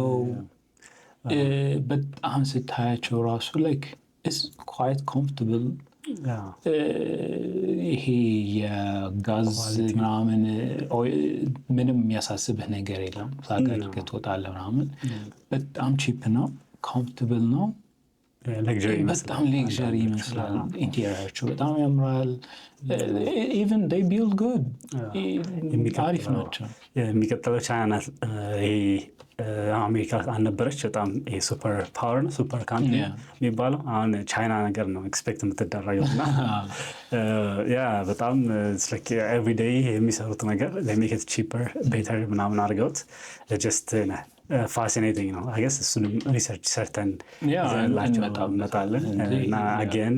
በጣም ስታያቸው ራሱ it's quite comfortable ይሄ የጋዝ ምናምን ምንም የሚያሳስብህ ነገር የለም። ሳቀርቅ ትወጣለህ ምናምን በጣም ቺፕ ነው፣ ኮምፎርታብል ነው፣ በጣም ሌክዠሪ ይመስላል። ኢንቴሪየራቸው በጣም ያምራል። ኢቨን they build good አሪፍ ናቸው። የሚቀጥለው ቻይና አሜሪካ አልነበረች በጣም ሱፐር ፓወር ነው ሱፐር ካንትሪ የሚባለው አሁን ቻይና ነገር ነው ኤክስፔክት የምትደረገው እና በጣም ኤቭሪዴይ የሚሰሩት ነገር they make it cheaper better ምናምን አድርገውት just ፋሲኔቲንግ ነው። አይ ገስ እሱንም ሪሰርች ሰርተን እንመጣለን እና አገን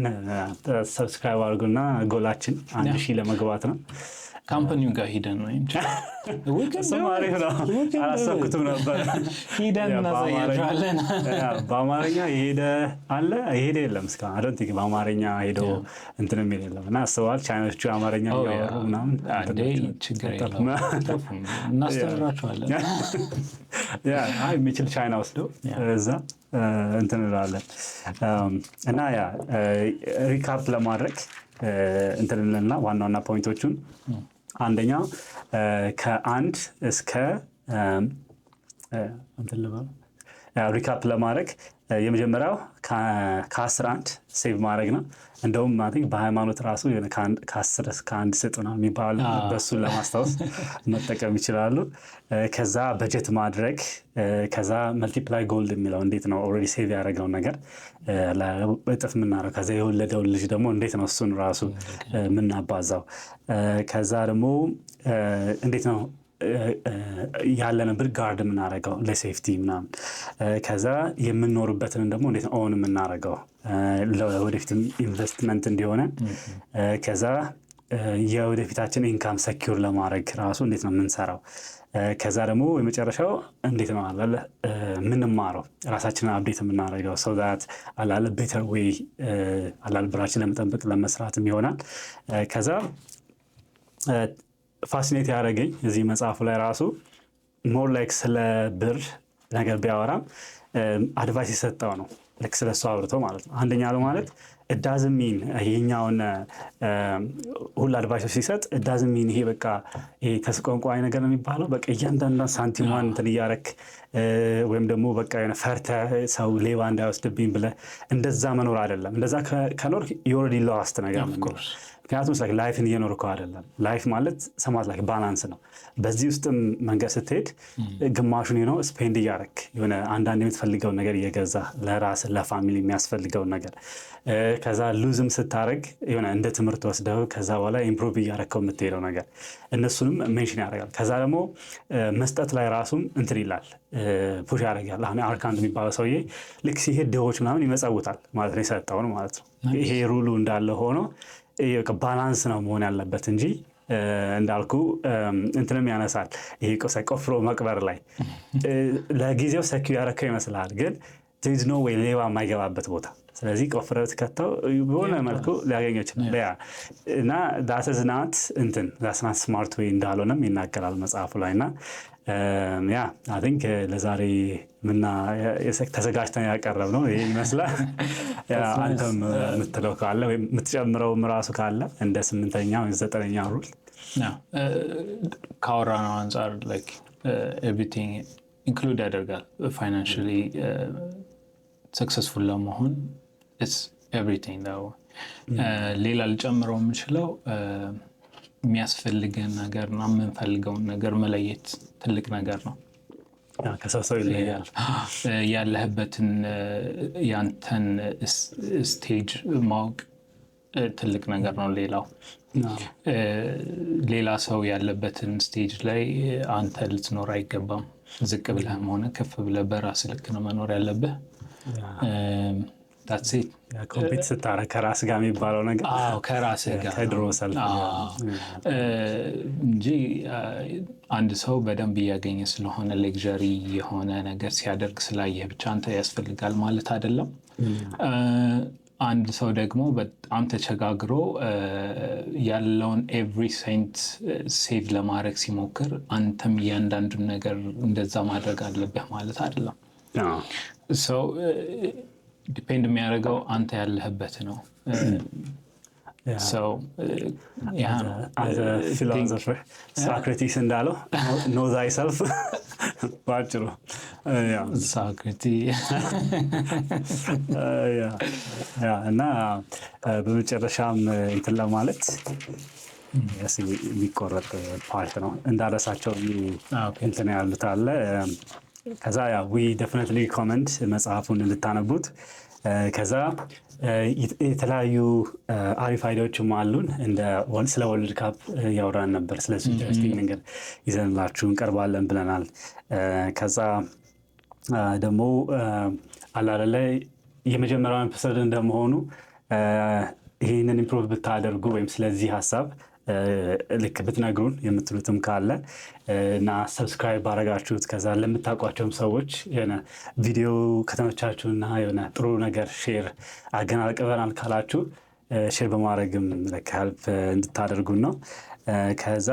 ሰብስክራይብ አድርጉና ጎላችን 1000 ለመግባት ነው ካምፓኒው ጋር ሄደን ነው አላሰብኩትም ነበር። ሄደን እናሳያቸዋለን። በአማርኛ የሄደ አለ የሄደ የለም እስካሁን አይ ዶንት ቲንክ በአማርኛ ሄዶ እንትን የሚል የለም። እና አስበዋል ቻይኖቹ አማርኛ እያወሩ ምናምን ችግር የለውም እናስተምራቸዋለን። የሚችል ቻይና ወስደው እዛ እንትን እንላለን። እና ያ ሪካፕ ለማድረግ እንትንልና ዋና ፖይንቶቹን አንደኛው ከ1 እስከ እንትን ልበል ሪካፕ ለማድረግ የመጀመሪያው ከ11 ሴቭ ማድረግ ነው። እንደውም በሃይማኖት ራሱ ከ10 እስከ 1 ስጥ ነው የሚባሉ በሱን ለማስታወስ መጠቀም ይችላሉ። ከዛ በጀት ማድረግ፣ ከዛ መልቲፕላይ ጎልድ የሚለው እንዴት ነው ኦልሬዲ ሴቭ ያደረገውን ነገር እጥፍ የምናደርገው፣ ከዛ የወለደውን ልጅ ደግሞ እንዴት ነው እሱን ራሱ የምናባዛው፣ ከዛ ደግሞ እንዴት ነው ያለን ብር ጋርድ የምናደርገው ለሴፍቲ ምናምን፣ ከዛ የምንኖርበትን ደግሞ እንዴት ኦን የምናደርገው ለወደፊትም ኢንቨስትመንት እንዲሆነ፣ ከዛ የወደፊታችን ኢንካም ሰኪውር ለማድረግ ራሱ እንዴት ነው የምንሰራው፣ ከዛ ደግሞ የመጨረሻው እንዴት ነው አላለ የምንማረው ራሳችንን አፕዴት የምናደርገው ሰው ዛት አላለ ቤተር ዌይ አላለ ብራችን ለመጠበቅ ለመስራትም ይሆናል። ከዛ ፋሲኔት ያደረገኝ እዚህ መጽሐፉ ላይ ራሱ ሞር ላይክ ስለ ብር ነገር ቢያወራም አድቫይስ የሰጠው ነው ልክ ስለ እሱ አውርቶ ማለት ነው። አንደኛ ነው ማለት እዳዝሚን ይሄኛውን ሁሉ አድቫይሶች ሲሰጥ እዳዝሚን ይሄ በቃ ይሄ ተስቆንቋይ ነገር ነው የሚባለው በቃ እያንዳንዷን ሳንቲሟን እንትን እያረክ ወይም ደግሞ በቃ የሆነ ፈርተህ ሰው ሌባ እንዳይወስድብኝ ብለህ እንደዛ መኖር አይደለም። እንደዛ ከኖር ኦልሬዲ ሎስት ነገር ነው። ምክንያቱም ላይፍን እየኖርከው አይደለም። ላይፍ ማለት ሰማት ላይ ባላንስ ነው። በዚህ ውስጥም መንገድ ስትሄድ ግማሹን ነው ስፔንድ እያረክ የሆነ አንዳንድ የምትፈልገውን ነገር እየገዛ ለራስ ለፋሚሊ የሚያስፈልገውን ነገር፣ ከዛ ሉዝም ስታረግ የሆነ እንደ ትምህርት ወስደው ከዛ በኋላ ኢምፕሩቭ እያረከው የምትሄደው ነገር እነሱንም ሜንሽን ያደርጋል። ከዛ ደግሞ መስጠት ላይ ራሱም እንትን ይላል ፑሽ ያደርጋል። አሁን አርካንድ የሚባለው ሰውዬ ልክ ሲሄድ ድሆች ምናምን ይመጸውታል ማለት ነው የሰጠውን ማለት ነው። ይሄ ሩሉ እንዳለ ሆኖ ባላንስ ነው መሆን ያለበት እንጂ እንዳልኩ እንትንም ያነሳል። ይሄ ቆፍሮ መቅበር ላይ ለጊዜው ሰኪው ያረከው ይመስላል፣ ግን ዜዝ ኖ ወይ ሌባ የማይገባበት ቦታ። ስለዚህ ቆፍረት ከተው በሆነ መልኩ ሊያገኘው ይችላል እና ዳትስ ናት እንትን ዳትስ ናት ስማርት ወይ እንዳልሆነም ይናገራል መጽሐፉ ላይ። እና ያ አይ ቲንክ ለዛሬ ምና ተዘጋጅተን ያቀረብ ነው ይሄ ይመስላል። አንተም የምትለው ካለ ወይም የምትጨምረውም ራሱ ካለ እንደ 8ኛ ወይ 9ኛ ሩል ካወራነው አንጻር ላይክ ኤቭሪቲንግ ኢንክሉድ ያደርጋል። ፋይናንሻሊ ሰክሰስፉል ለመሆን ኢትስ ኤቭሪቲንግ ነው። ሌላ ልጨምረው የምችለው የሚያስፈልገን ነገር እና የምንፈልገውን ነገር መለየት ትልቅ ነገር ነው። ከሰው ሰው ይለያል። ያለህበትን ያንተን ስቴጅ ማወቅ ትልቅ ነገር ነው። ሌላ ሰው ያለበትን ስቴጅ ላይ አንተ ልትኖር አይገባም። ዝቅ ብለህም ሆነ ከፍ ብለህ በራስህ ልክ ነው መኖር ያለብህ። ኮምፒት ስታረግ ከራስ ጋር የሚባለው ነገር ከራስህ ጋር ከድሮ ሰልፍ እንጂ አንድ ሰው በደንብ እያገኘ ስለሆነ ሌክዠሪ የሆነ ነገር ሲያደርግ ስላየህ ብቻ አንተ ያስፈልጋል ማለት አይደለም። አንድ ሰው ደግሞ በጣም ተቸጋግሮ ያለውን ኤቭሪ ሴንት ሴቭ ለማድረግ ሲሞክር አንተም እያንዳንዱን ነገር እንደዛ ማድረግ አለብህ ማለት አይደለም። ሰው ዲፔንድ የሚያደርገው አንተ ያለህበት ነው። ፊሎሶፈር ሶክራቲስ እንዳለው ኖ ዛይሰልፍ ባጭሩ እና በመጨረሻም እንትን ለማለት የሚቆረጥ ፓርት ነው እንዳረሳቸው እንትን ያሉት አለ። ከዛ ዊ ደፍኒትሊ ሪኮመንድ መጽሐፉን እንድታነቡት። ከዛ የተለያዩ አሪፍ አይዲያዎችም አሉን። ስለ ወርልድ ካፕ ያወራን ነበር። ስለዚህ ኢንተረስቲንግ ነገር ይዘንላችሁ እንቀርባለን ብለናል። ከዛ ደግሞ አላለ የመጀመሪያውን ኤፒሶድ እንደመሆኑ ይህንን ኢምፕሩቭ ብታደርጉ ወይም ስለዚህ ሀሳብ ልክ ብትነግሩን የምትሉትም ካለ እና ሰብስክራይብ ባረጋችሁት ከዛ ለምታውቋቸውም ሰዎች የሆነ ቪዲዮ ከተመቻችሁና የሆነ ጥሩ ነገር ሼር አገናቅበናል ካላችሁ ሼር በማድረግም ሄልፕ እንድታደርጉን ነው። ከዛ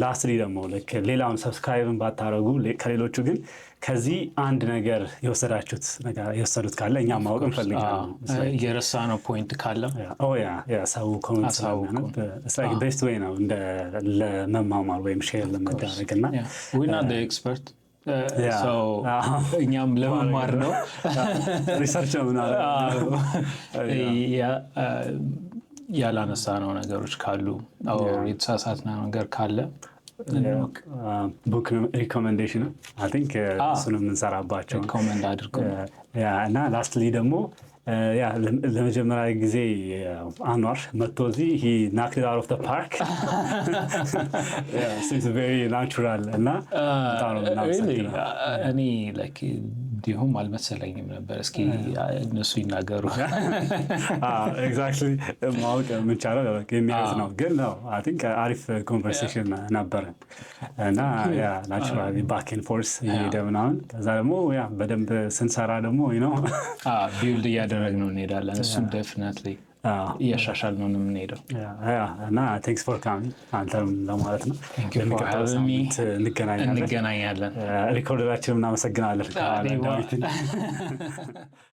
ላስትሊ ደግሞ ሌላውን ሰብስክራይብን ባታረጉ ከሌሎቹ ግን ከዚህ አንድ ነገር የወሰዱት ካለ እኛ ማወቅ እንፈልጋለን። የረሳነው ፖይንት ካለ ሰው ኮሜንት ቤስት ወይ ነው ለመማማር ወይም ሼር ለመዳረግ እና ኤክስፐርት እኛም ለመማር ነው ሪሰርች ያላነሳ ነው ነገሮች ካሉ የተሳሳትነው ነገር ካለ ቡክ ሪኮሜንዴሽን እሱንም እንሰራባቸው ሪኮሜንድ አድርጉ እና ላስትሊ ደግሞ ለመጀመሪያ ጊዜ አንዋር መጥቶ እዚህ ናክድ አውት ኦፍ ዘ ፓርክ ቬሪ ናቹራል እና እኔ እንዲሁም አልመሰለኝም ነበር። እስኪ እነሱ ይናገሩ። ኤግዛክትሊ ማወቅ የምንቻለው የሚያዩት ነው። ግን አሪፍ ኮንቨርሴሽን ነበረን እና ናቹራሊ ባክ ኤንድ ፎርስ እየሄደ ምናምን ከዛ ደግሞ በደንብ ስንሰራ ደግሞ ቢውልድ እያደረግነው እንሄዳለን። እሱም ዴፊኒትሊ እያሻሻል ነው የምንሄደው እና ቴንክስ ፎር ካሚንግ አንተም ለማለት ነው። እንገናኛለን። ሪኮርደራችንም እናመሰግናለን።